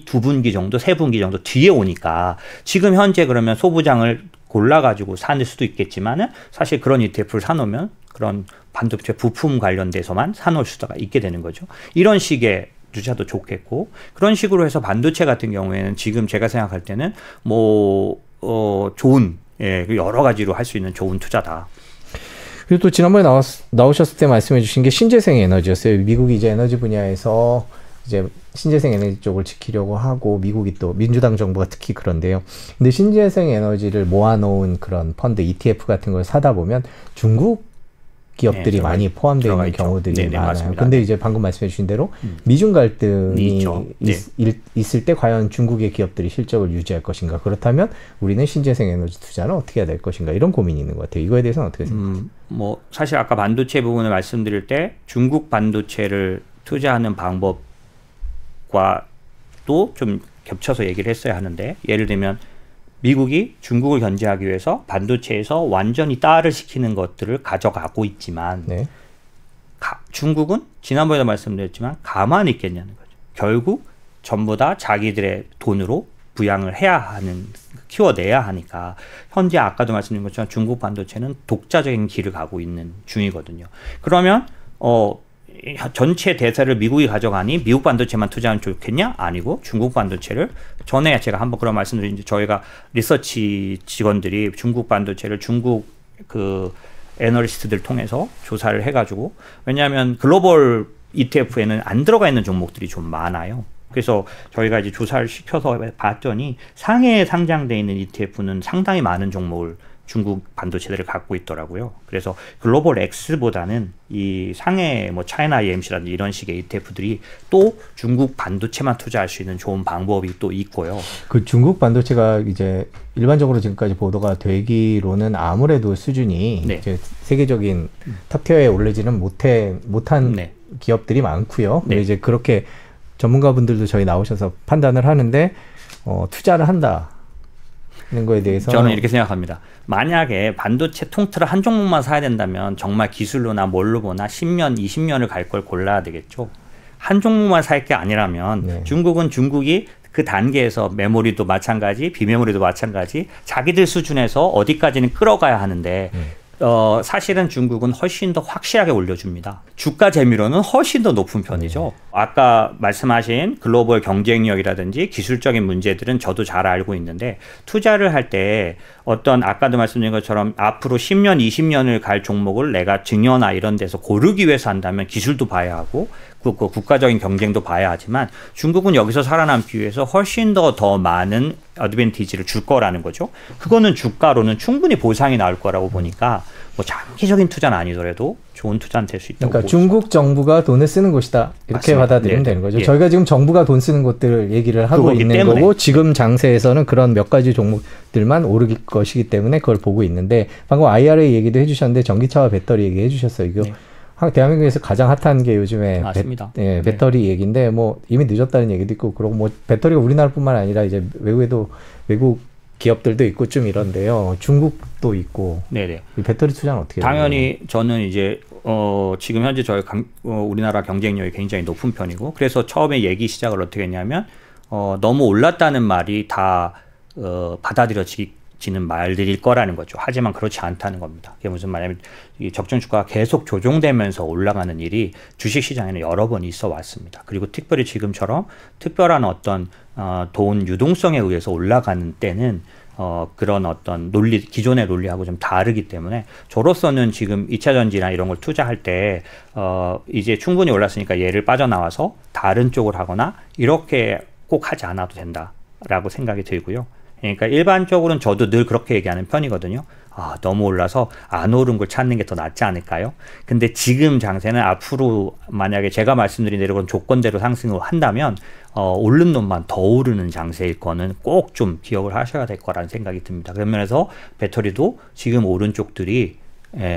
두 분기 정도, 세 분기 정도 뒤에 오니까 지금 현재 그러면 소부장을 골라가지고 사는 수도 있겠지만은 사실 그런 ETF를 사놓으면 그런 반도체 부품 관련돼서만 사놓을 수가 있게 되는 거죠. 이런 식의 투자도 좋겠고 그런 식으로 해서 반도체 같은 경우에는 지금 제가 생각할 때는 좋은 여러 가지로 할 수 있는 좋은 투자다. 그리고 또 지난번에 나오셨을 때 말씀해 주신 게 신재생 에너지였어요. 미국이 이제 에너지 분야에서 이제 신재생 에너지 쪽을 지키려고 하고 미국이 또 민주당 정부가 특히 그런데요. 근데 신재생 에너지를 모아놓은 그런 펀드 ETF 같은 걸 사다 보면 중국 기업들이 많이 포함되어 있는 경우들이 많아요. 맞습니다. 근데 이제 방금 말씀해 주신 대로 미중 갈등이 있을 때 과연 중국의 기업들이 실적을 유지할 것인가? 그렇다면 우리는 신재생 에너지 투자는 어떻게 해야 될 것인가? 이런 고민이 있는 것 같아요. 이거에 대해서는 어떻게 생각하세요? 사실 아까 반도체 부분을 말씀드릴 때 중국 반도체를 투자하는 방법과도 좀 겹쳐서 얘기를 했어야 하는데 예를 들면 미국이 중국을 견제하기 위해서 반도체에서 완전히 따를 시키는 것들을 가져가고 있지만 네. 중국은 지난번에도 말씀드렸지만 가만히 있겠냐는 거죠. 결국 전부 다 자기들의 돈으로 부양을 해야 하는 키워내야 하니까 현재 아까도 말씀드린 것처럼 중국 반도체는 독자적인 길을 가고 있는 중이거든요. 그러면 전체 대세를 미국이 가져가니 미국 반도체만 투자하면 좋겠냐? 아니고 중국 반도체를 전에 제가 한번 그런 말씀드린 저희가 리서치 직원들이 중국 반도체를 중국 애널리스트들 통해서 조사를 해가지고 왜냐하면 글로벌 ETF에는 안 들어가 있는 종목들이 좀 많아요. 그래서 저희가 이제 조사를 시켜서 봤더니 상해에 상장되어 있는 ETF는 상당히 많은 종목을 중국 반도체들을 갖고 있더라고요. 그래서 글로벌 X보다는 이 상해 차이나 EMC라든지 이런 식의 ETF들이 또 중국 반도체만 투자할 수 있는 좋은 방법이 또 있고요. 그 중국 반도체가 이제 일반적으로 지금까지 보도가 되기로는 아무래도 수준이 이제 세계적인 탑티어에 오르지는 못한 기업들이 많고요. 근데 이제 그렇게 전문가분들도 저희 나오셔서 판단을 하는데 투자를 한다. 는 거에 대해서 저는 이렇게 생각합니다. 만약에 반도체 통틀어 한 종목만 사야 된다면 정말 기술로나 뭘로 보나 10년, 20년을 갈 걸 골라야 되겠죠. 한 종목만 살 게 아니라면 중국이 그 단계에서 메모리도 마찬가지, 비메모리도 마찬가지 자기들 수준에서 어디까지는 끌어가야 하는데 사실은 중국은 훨씬 더 확실하게 올려줍니다. 주가 재미로는 훨씬 더 높은 편이죠. 아까 말씀하신 글로벌 경쟁력이라든지 기술적인 문제들은 저도 잘 알고 있는데 투자를 할 때 아까도 말씀드린 것처럼 앞으로 10년, 20년을 갈 종목을 내가 증여나 이런 데서 고르기 위해서 한다면 기술도 봐야 하고 그 국가적인 경쟁도 봐야 하지만 중국은 여기서 살아남기 위해서 훨씬 더 많은 어드밴티지를 줄 거라는 거죠. 그거는 주가로는 충분히 보상이 나올 거라고 보니까 장기적인 투자는 아니더라도 좋은 투자는 될 수 있다고. 그러니까 중국 정부가 돈을 쓰는 곳이다 이렇게 맞습니다. 받아들이면 네. 되는 거죠. 예. 저희가 지금 정부가 돈 쓰는 곳들을 얘기를 하고 그거기 있는 때문에. 거고 지금 장세에서는 그런 몇 가지 종목들만 오를 것이기 때문에 그걸 보고 있는데 방금 IRA 얘기도 해주셨는데 전기차와 배터리 얘기해 주셨어요. 이거 네. 대한민국에서 가장 핫한 게 요즘에 맞습니다. 배터리 얘기인데 뭐 이미 늦었다는 얘기도 있고 그리고 뭐 배터리가 우리나라뿐만 아니라 이제 외국 기업들도 있고 좀 이런데요. 중국도 있고. 네네. 이 배터리 투자는 어떻게 해요? 당연히 저는 이제 지금 현재 저희 우리나라 경쟁력이 굉장히 높은 편이고 그래서 처음에 얘기 시작을 어떻게 했냐면 너무 올랐다는 말이 다 받아들여지는 말들일 거라는 거죠. 하지만 그렇지 않다는 겁니다. 그게 무슨 말이냐면 이 적정 주가가 계속 조정되면서 올라가는 일이 주식 시장에는 여러 번 있어 왔습니다. 그리고 특별히 지금처럼 특별한 어떤 돈 유동성에 의해서 올라가는 때는 그런 어떤 논리, 기존의 논리하고 좀 다르기 때문에 저로서는 지금 2차 전지나 이런 걸 투자할 때 이제 충분히 올랐으니까 얘를 빠져나와서 다른 쪽을 하거나 이렇게 꼭 하지 않아도 된다라고 생각이 들고요. 그러니까 일반적으로는 저도 늘 그렇게 얘기하는 편이거든요. 너무 올라서 안 오른 걸 찾는 게 더 낫지 않을까요? 근데 지금 장세는 앞으로 만약에 제가 말씀드린 대로 그런 조건대로 상승을 한다면 오른 놈만 더 오르는 장세일 거는 꼭 좀 기억을 하셔야 될 거라는 생각이 듭니다. 그런 면에서 배터리도 지금 오른 쪽들이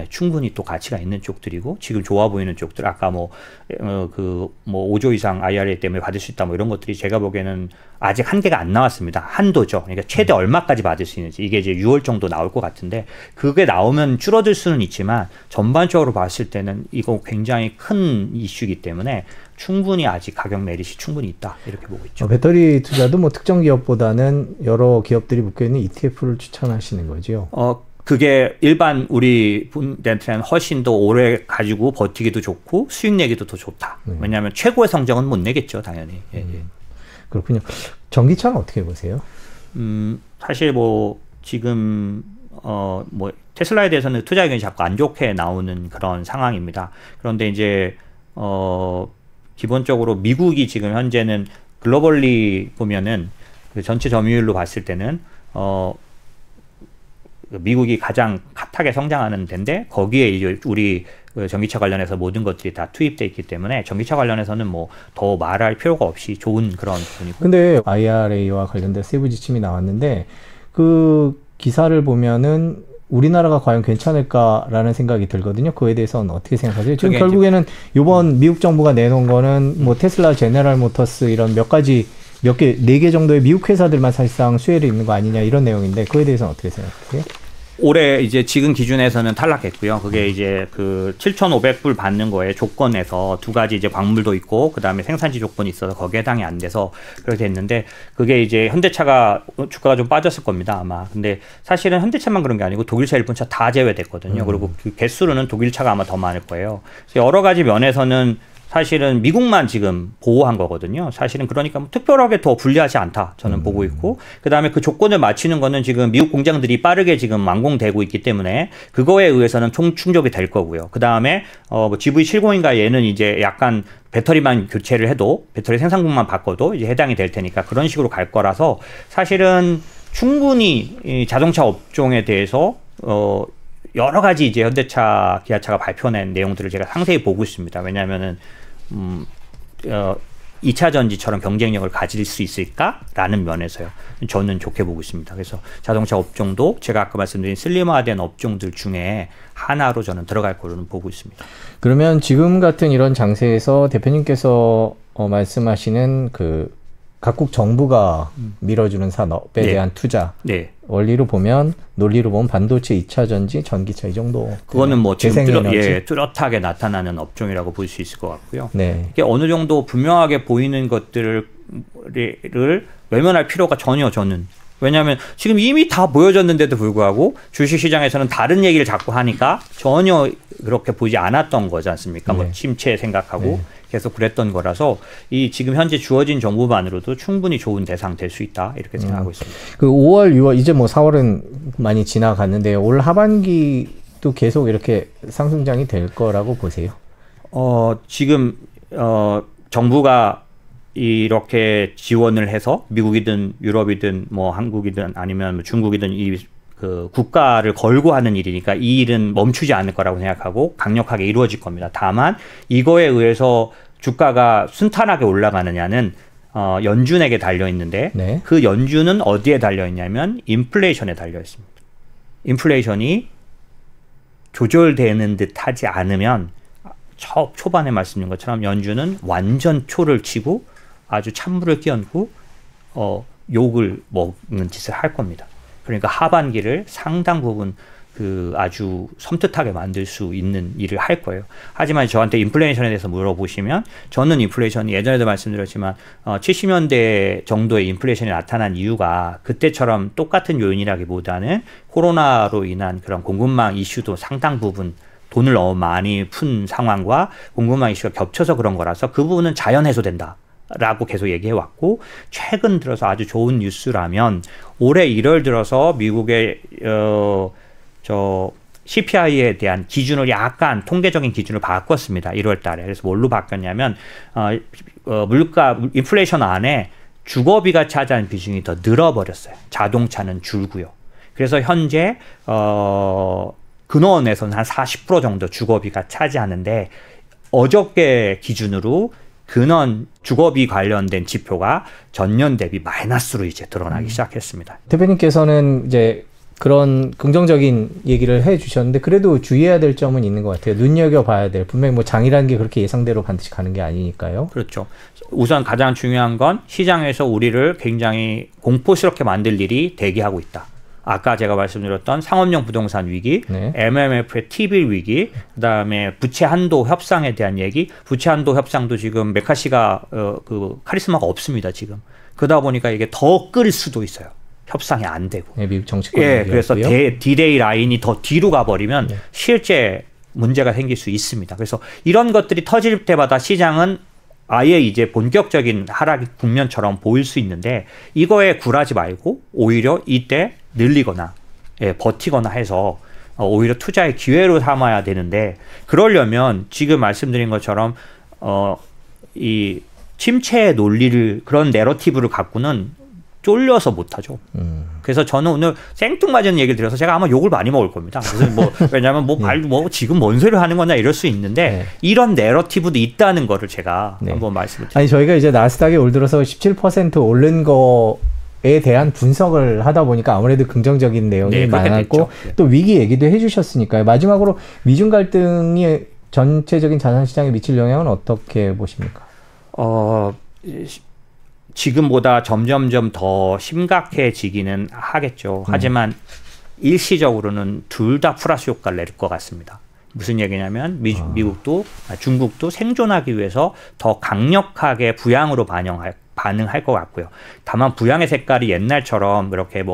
충분히 또 가치가 있는 쪽들이고 지금 좋아 보이는 쪽들 아까 뭐 5조 이상 IRA 때문에 받을 수 있다 뭐 이런 것들이 제가 보기에는 아직 한계가 안 나왔습니다. 한도죠. 그러니까 최대 얼마까지 받을 수 있는지 이게 이제 6월 정도 나올 것 같은데 그게 나오면 줄어들 수는 있지만 전반적으로 봤을 때는 이거 굉장히 큰 이슈이기 때문에 충분히 아직 가격 메리시 충분히 있다 이렇게 보고 있죠. 배터리 투자도 뭐 특정 기업보다는 여러 기업들이 묶여 있는 ETF를 추천하시는 거죠. 그게 일반 우리 분들한테는 훨씬 더 오래 가지고 버티기도 좋고 수익 내기도 더 좋다. 왜냐하면 최고의 성적은 못 내겠죠, 당연히. 예. 그렇군요. 전기차는 어떻게 보세요? 사실 뭐 지금 뭐 테슬라에 대해서는 투자 의견이 자꾸 안 좋게 나오는 그런 상황입니다. 그런데 이제 기본적으로 미국이 지금 현재는 글로벌리 보면은 그 전체 점유율로 봤을 때는 미국이 가장 핫하게 성장하는 데인데 거기에 이제 우리 전기차 관련해서 모든 것들이 다 투입돼 있기 때문에 전기차 관련해서는 뭐 더 말할 필요가 없이 좋은 그런 부분이고. 근데 IRA와 관련된 세부 지침이 나왔는데 그 기사를 보면은 우리나라가 과연 괜찮을까라는 생각이 들거든요. 그에 대해서는 어떻게 생각하세요? 지금 결국에는 이번 미국 정부가 내놓은 거는 뭐 테슬라, 제네럴 모터스 이런 몇 개, 4개 정도의 미국 회사들만 사실상 수혜를 입는 거 아니냐 이런 내용인데 그에 대해서는 어떻게 생각하세요? 올해 이제 지금 기준에서는 탈락했고요. 그게 이제 그 7,500불 받는 거에 조건에서 두 가지 이제 광물도 있고 그다음에 생산지 조건이 있어서 거기에 해당이 안 돼서 그렇게 됐는데 그게 이제 현대차가 주가가 좀 빠졌을 겁니다, 아마. 근데 사실은 현대차만 그런 게 아니고 독일차, 일본차 다 제외됐거든요. 그리고 그 개수로는 독일차가 아마 더 많을 거예요. 그래서 여러 가지 면에서는 사실은 미국만 지금 보호한 거거든요. 사실은 그러니까 뭐 특별하게 더 불리하지 않다 저는 보고 있고 그다음에 그 조건을 맞추는 거는 지금 미국 공장들이 빠르게 지금 완공되고 있기 때문에 그거에 의해서는 충족이 될 거고요. 그다음에 뭐 GV70인가 얘는 이제 약간 배터리만 교체를 해도 배터리 생산국만 바꿔도 이제 해당이 될 테니까 그런 식으로 갈 거라서 사실은 충분히 이 자동차 업종에 대해서 여러 가지 이제 현대차, 기아차가 발표낸 내용들을 제가 상세히 보고 있습니다. 왜냐하면은 2차 전지처럼 경쟁력을 가질 수 있을까라는 면에서요. 저는 좋게 보고 있습니다. 그래서 자동차 업종도 제가 아까 말씀드린 슬림화된 업종들 중에 하나로 저는 들어갈 거로는 보고 있습니다. 그러면 지금 같은 이런 장세에서 대표님께서 말씀하시는 그 각국 정부가 밀어주는 산업에 대한 투자 원리로 보면 논리로 보면 반도체, 2차 전지, 전기차 이 정도. 그거는 뭐 지금 뚜렷하게 나타나는 업종이라고 볼 수 있을 것 같고요. 이게 어느 정도 분명하게 보이는 것들을 외면할 필요가 전혀 저는. 왜냐하면 지금 이미 다 보여졌는데도 불구하고 주식시장에서는 다른 얘기를 자꾸 하니까 전혀 그렇게 보지 않았던 거지 않습니까? 뭐 침체 생각하고 계속 그랬던 거라서 이 지금 현재 주어진 정보만으로도 충분히 좋은 대상 될 수 있다 이렇게 생각하고 있습니다. 그 5월, 6월 이제 뭐 4월은 많이 지나갔는데 올 하반기도 계속 이렇게 상승장이 될 거라고 보세요? 지금 정부가 이렇게 지원을 해서 미국이든 유럽이든 뭐 한국이든 아니면 중국이든 이 그 국가를 걸고 하는 일이니까 이 일은 멈추지 않을 거라고 생각하고 강력하게 이루어질 겁니다. 다만 이거에 의해서 주가가 순탄하게 올라가느냐는 연준에게 달려 있는데 네. 그 연준은 어디에 달려 있냐면 인플레이션에 달려 있습니다. 인플레이션이 조절되는 듯 하지 않으면 초반에 말씀드린 것처럼 연준은 완전 초를 치고 아주 찬물을 끼얹고 욕을 먹는 짓을 할 겁니다. 그러니까 하반기를 상당 부분 그 아주 섬뜩하게 만들 수 있는 일을 할 거예요. 하지만 저한테 인플레이션에 대해서 물어보시면 저는 인플레이션이 예전에도 말씀드렸지만 70년대 정도의 인플레이션이 나타난 이유가 그때처럼 똑같은 요인이라기보다는 코로나로 인한 그런 공급망 이슈도 상당 부분 돈을 너무 많이 푼 상황과 공급망 이슈가 겹쳐서 그런 거라서 그 부분은 자연 해소된다. 라고 계속 얘기해 왔고 최근 들어서 아주 좋은 뉴스라면 올해 1월 들어서 미국의 CPI에 대한 기준을 약간 통계적인 기준을 바꿨습니다. 1월 달에. 그래서 뭘로 바뀌었냐면 물가 인플레이션 안에 주거비가 차지하는 비중이 더 늘어버렸어요. 자동차는 줄고요. 그래서 현재 근원에서는 한 40% 정도 주거비가 차지하는데 어저께 기준으로 근원 주거비 관련된 지표가 전년 대비 마이너스로 이제 드러나기 시작했습니다. 대표님께서는 이제 그런 긍정적인 얘기를 해주셨는데 그래도 주의해야 될 점은 있는 것 같아요. 눈여겨봐야 될. 분명히 뭐 장이라는 게 그렇게 예상대로 반드시 가는 게 아니니까요. 그렇죠. 우선 가장 중요한 건 시장에서 우리를 굉장히 공포스럽게 만들 일이 대기하고 있다. 아까 제가 말씀드렸던 상업용 부동산 위기, 네. MMF의 T빌 위기, 그다음에 부채 한도 협상에 대한 얘기. 부채 한도 협상도 지금 메카시가 그 카리스마가 없습니다. 지금. 그러다 보니까 이게 더 끌 수도 있어요. 협상이 안 되고. 네, 미국 정치권. 예, 그래서 디레이 라인이 더 뒤로 가버리면 네. 실제 문제가 생길 수 있습니다. 그래서 이런 것들이 터질 때마다 시장은 아예 이제 본격적인 하락 국면처럼 보일 수 있는데 이거에 굴하지 말고 오히려 이때 늘리거나 버티거나 해서 오히려 투자의 기회로 삼아야 되는데 그러려면 지금 말씀드린 것처럼 이 침체의 논리를 그런 내러티브를 갖고는 쫄려서 못하죠. 그래서 저는 오늘 생뚱맞은 얘기를 드려서 제가 아마 욕을 많이 먹을 겁니다. 그래서 뭐 왜냐하면 뭐 지금 뭔 소리를 하는 거냐 이럴 수 있는데 네. 이런 내러티브도 있다는 거를 제가 네. 한번 말씀을 드릴게요. 아니 저희가 이제 나스닥에 올 들어서 17% 오른 거에 대한 분석을 하다 보니까 아무래도 긍정적인 내용이 네, 많았고 네. 또 위기 얘기도 해주셨으니까요. 마지막으로 미중 갈등이 전체적인 자산시장에 미칠 영향은 어떻게 보십니까? 지금보다 점점점 더 심각해지기는 하겠죠. 하지만 일시적으로는 둘 다 플러스 효과를 낼 것 같습니다. 무슨 얘기냐면 미국도 중국도 생존하기 위해서 더 강력하게 부양으로 반응할 것 같고요. 다만 부양의 색깔이 옛날처럼 그렇게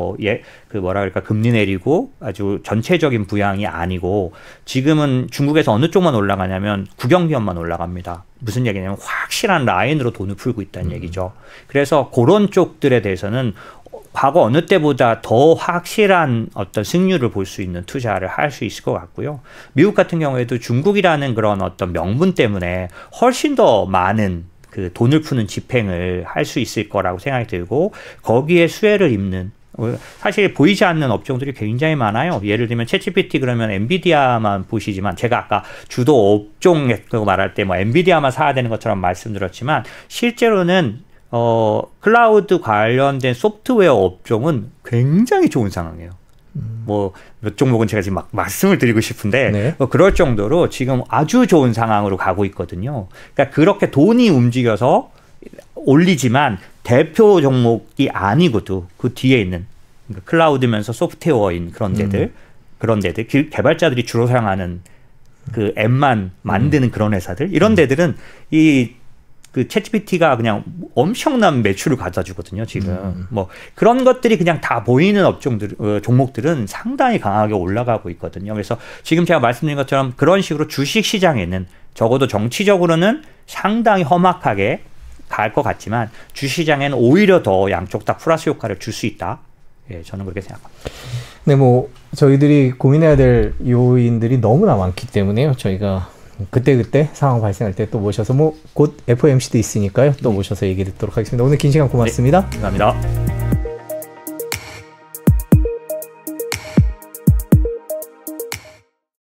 금리 내리고 아주 전체적인 부양이 아니고 지금은 중국에서 어느 쪽만 올라가냐면 국영기업만 올라갑니다. 무슨 얘기냐면 확실한 라인으로 돈을 풀고 있다는 얘기죠. 그래서 그런 쪽들에 대해서는 과거 어느 때보다 더 확실한 어떤 승률을 볼 수 있는 투자를 할 수 있을 것 같고요. 미국 같은 경우에도 중국이라는 그런 어떤 명분 때문에 훨씬 더 많은 그 돈을 푸는 집행을 할 수 있을 거라고 생각이 들고 거기에 수혜를 입는 사실 보이지 않는 업종들이 굉장히 많아요. 예를 들면 챗GPT 그러면 엔비디아만 보시지만 제가 아까 주도 업종 말할 때 뭐 엔비디아만 사야 되는 것처럼 말씀드렸지만 실제로는 클라우드 관련된 소프트웨어 업종은 굉장히 좋은 상황이에요. 뭐 몇 종목은 제가 지금 막 말씀을 드리고 싶은데 네. 그럴 정도로 지금 아주 좋은 상황으로 가고 있거든요. 그러니까 그렇게 돈이 움직여서 올리지만 대표 종목이 아니고도 그 뒤에 있는 그러니까 클라우드면서 소프트웨어인 그런 데들 개발자들이 주로 사용하는 그 앱만 만드는 그런 회사들 이런 데들은 그 챗GPT가 그냥 엄청난 매출을 가져주거든요, 지금. 뭐, 그런 것들이 그냥 다 보이는 종목들은 상당히 강하게 올라가고 있거든요. 그래서 지금 제가 말씀드린 것처럼 그런 식으로 주식 시장에는 적어도 정치적으로는 상당히 험악하게 갈 것 같지만 주시장에는 오히려 더 양쪽 다 플러스 효과를 줄 수 있다. 예, 저는 그렇게 생각합니다. 네, 뭐 저희들이 고민해야 될 요인들이 너무나 많기 때문에요. 저희가 그때 상황 발생할 때 또 모셔서 뭐 곧 FOMC도 있으니까요. 또 모셔서 얘기 듣도록 하겠습니다. 오늘 긴 시간 고맙습니다. 네, 감사합니다.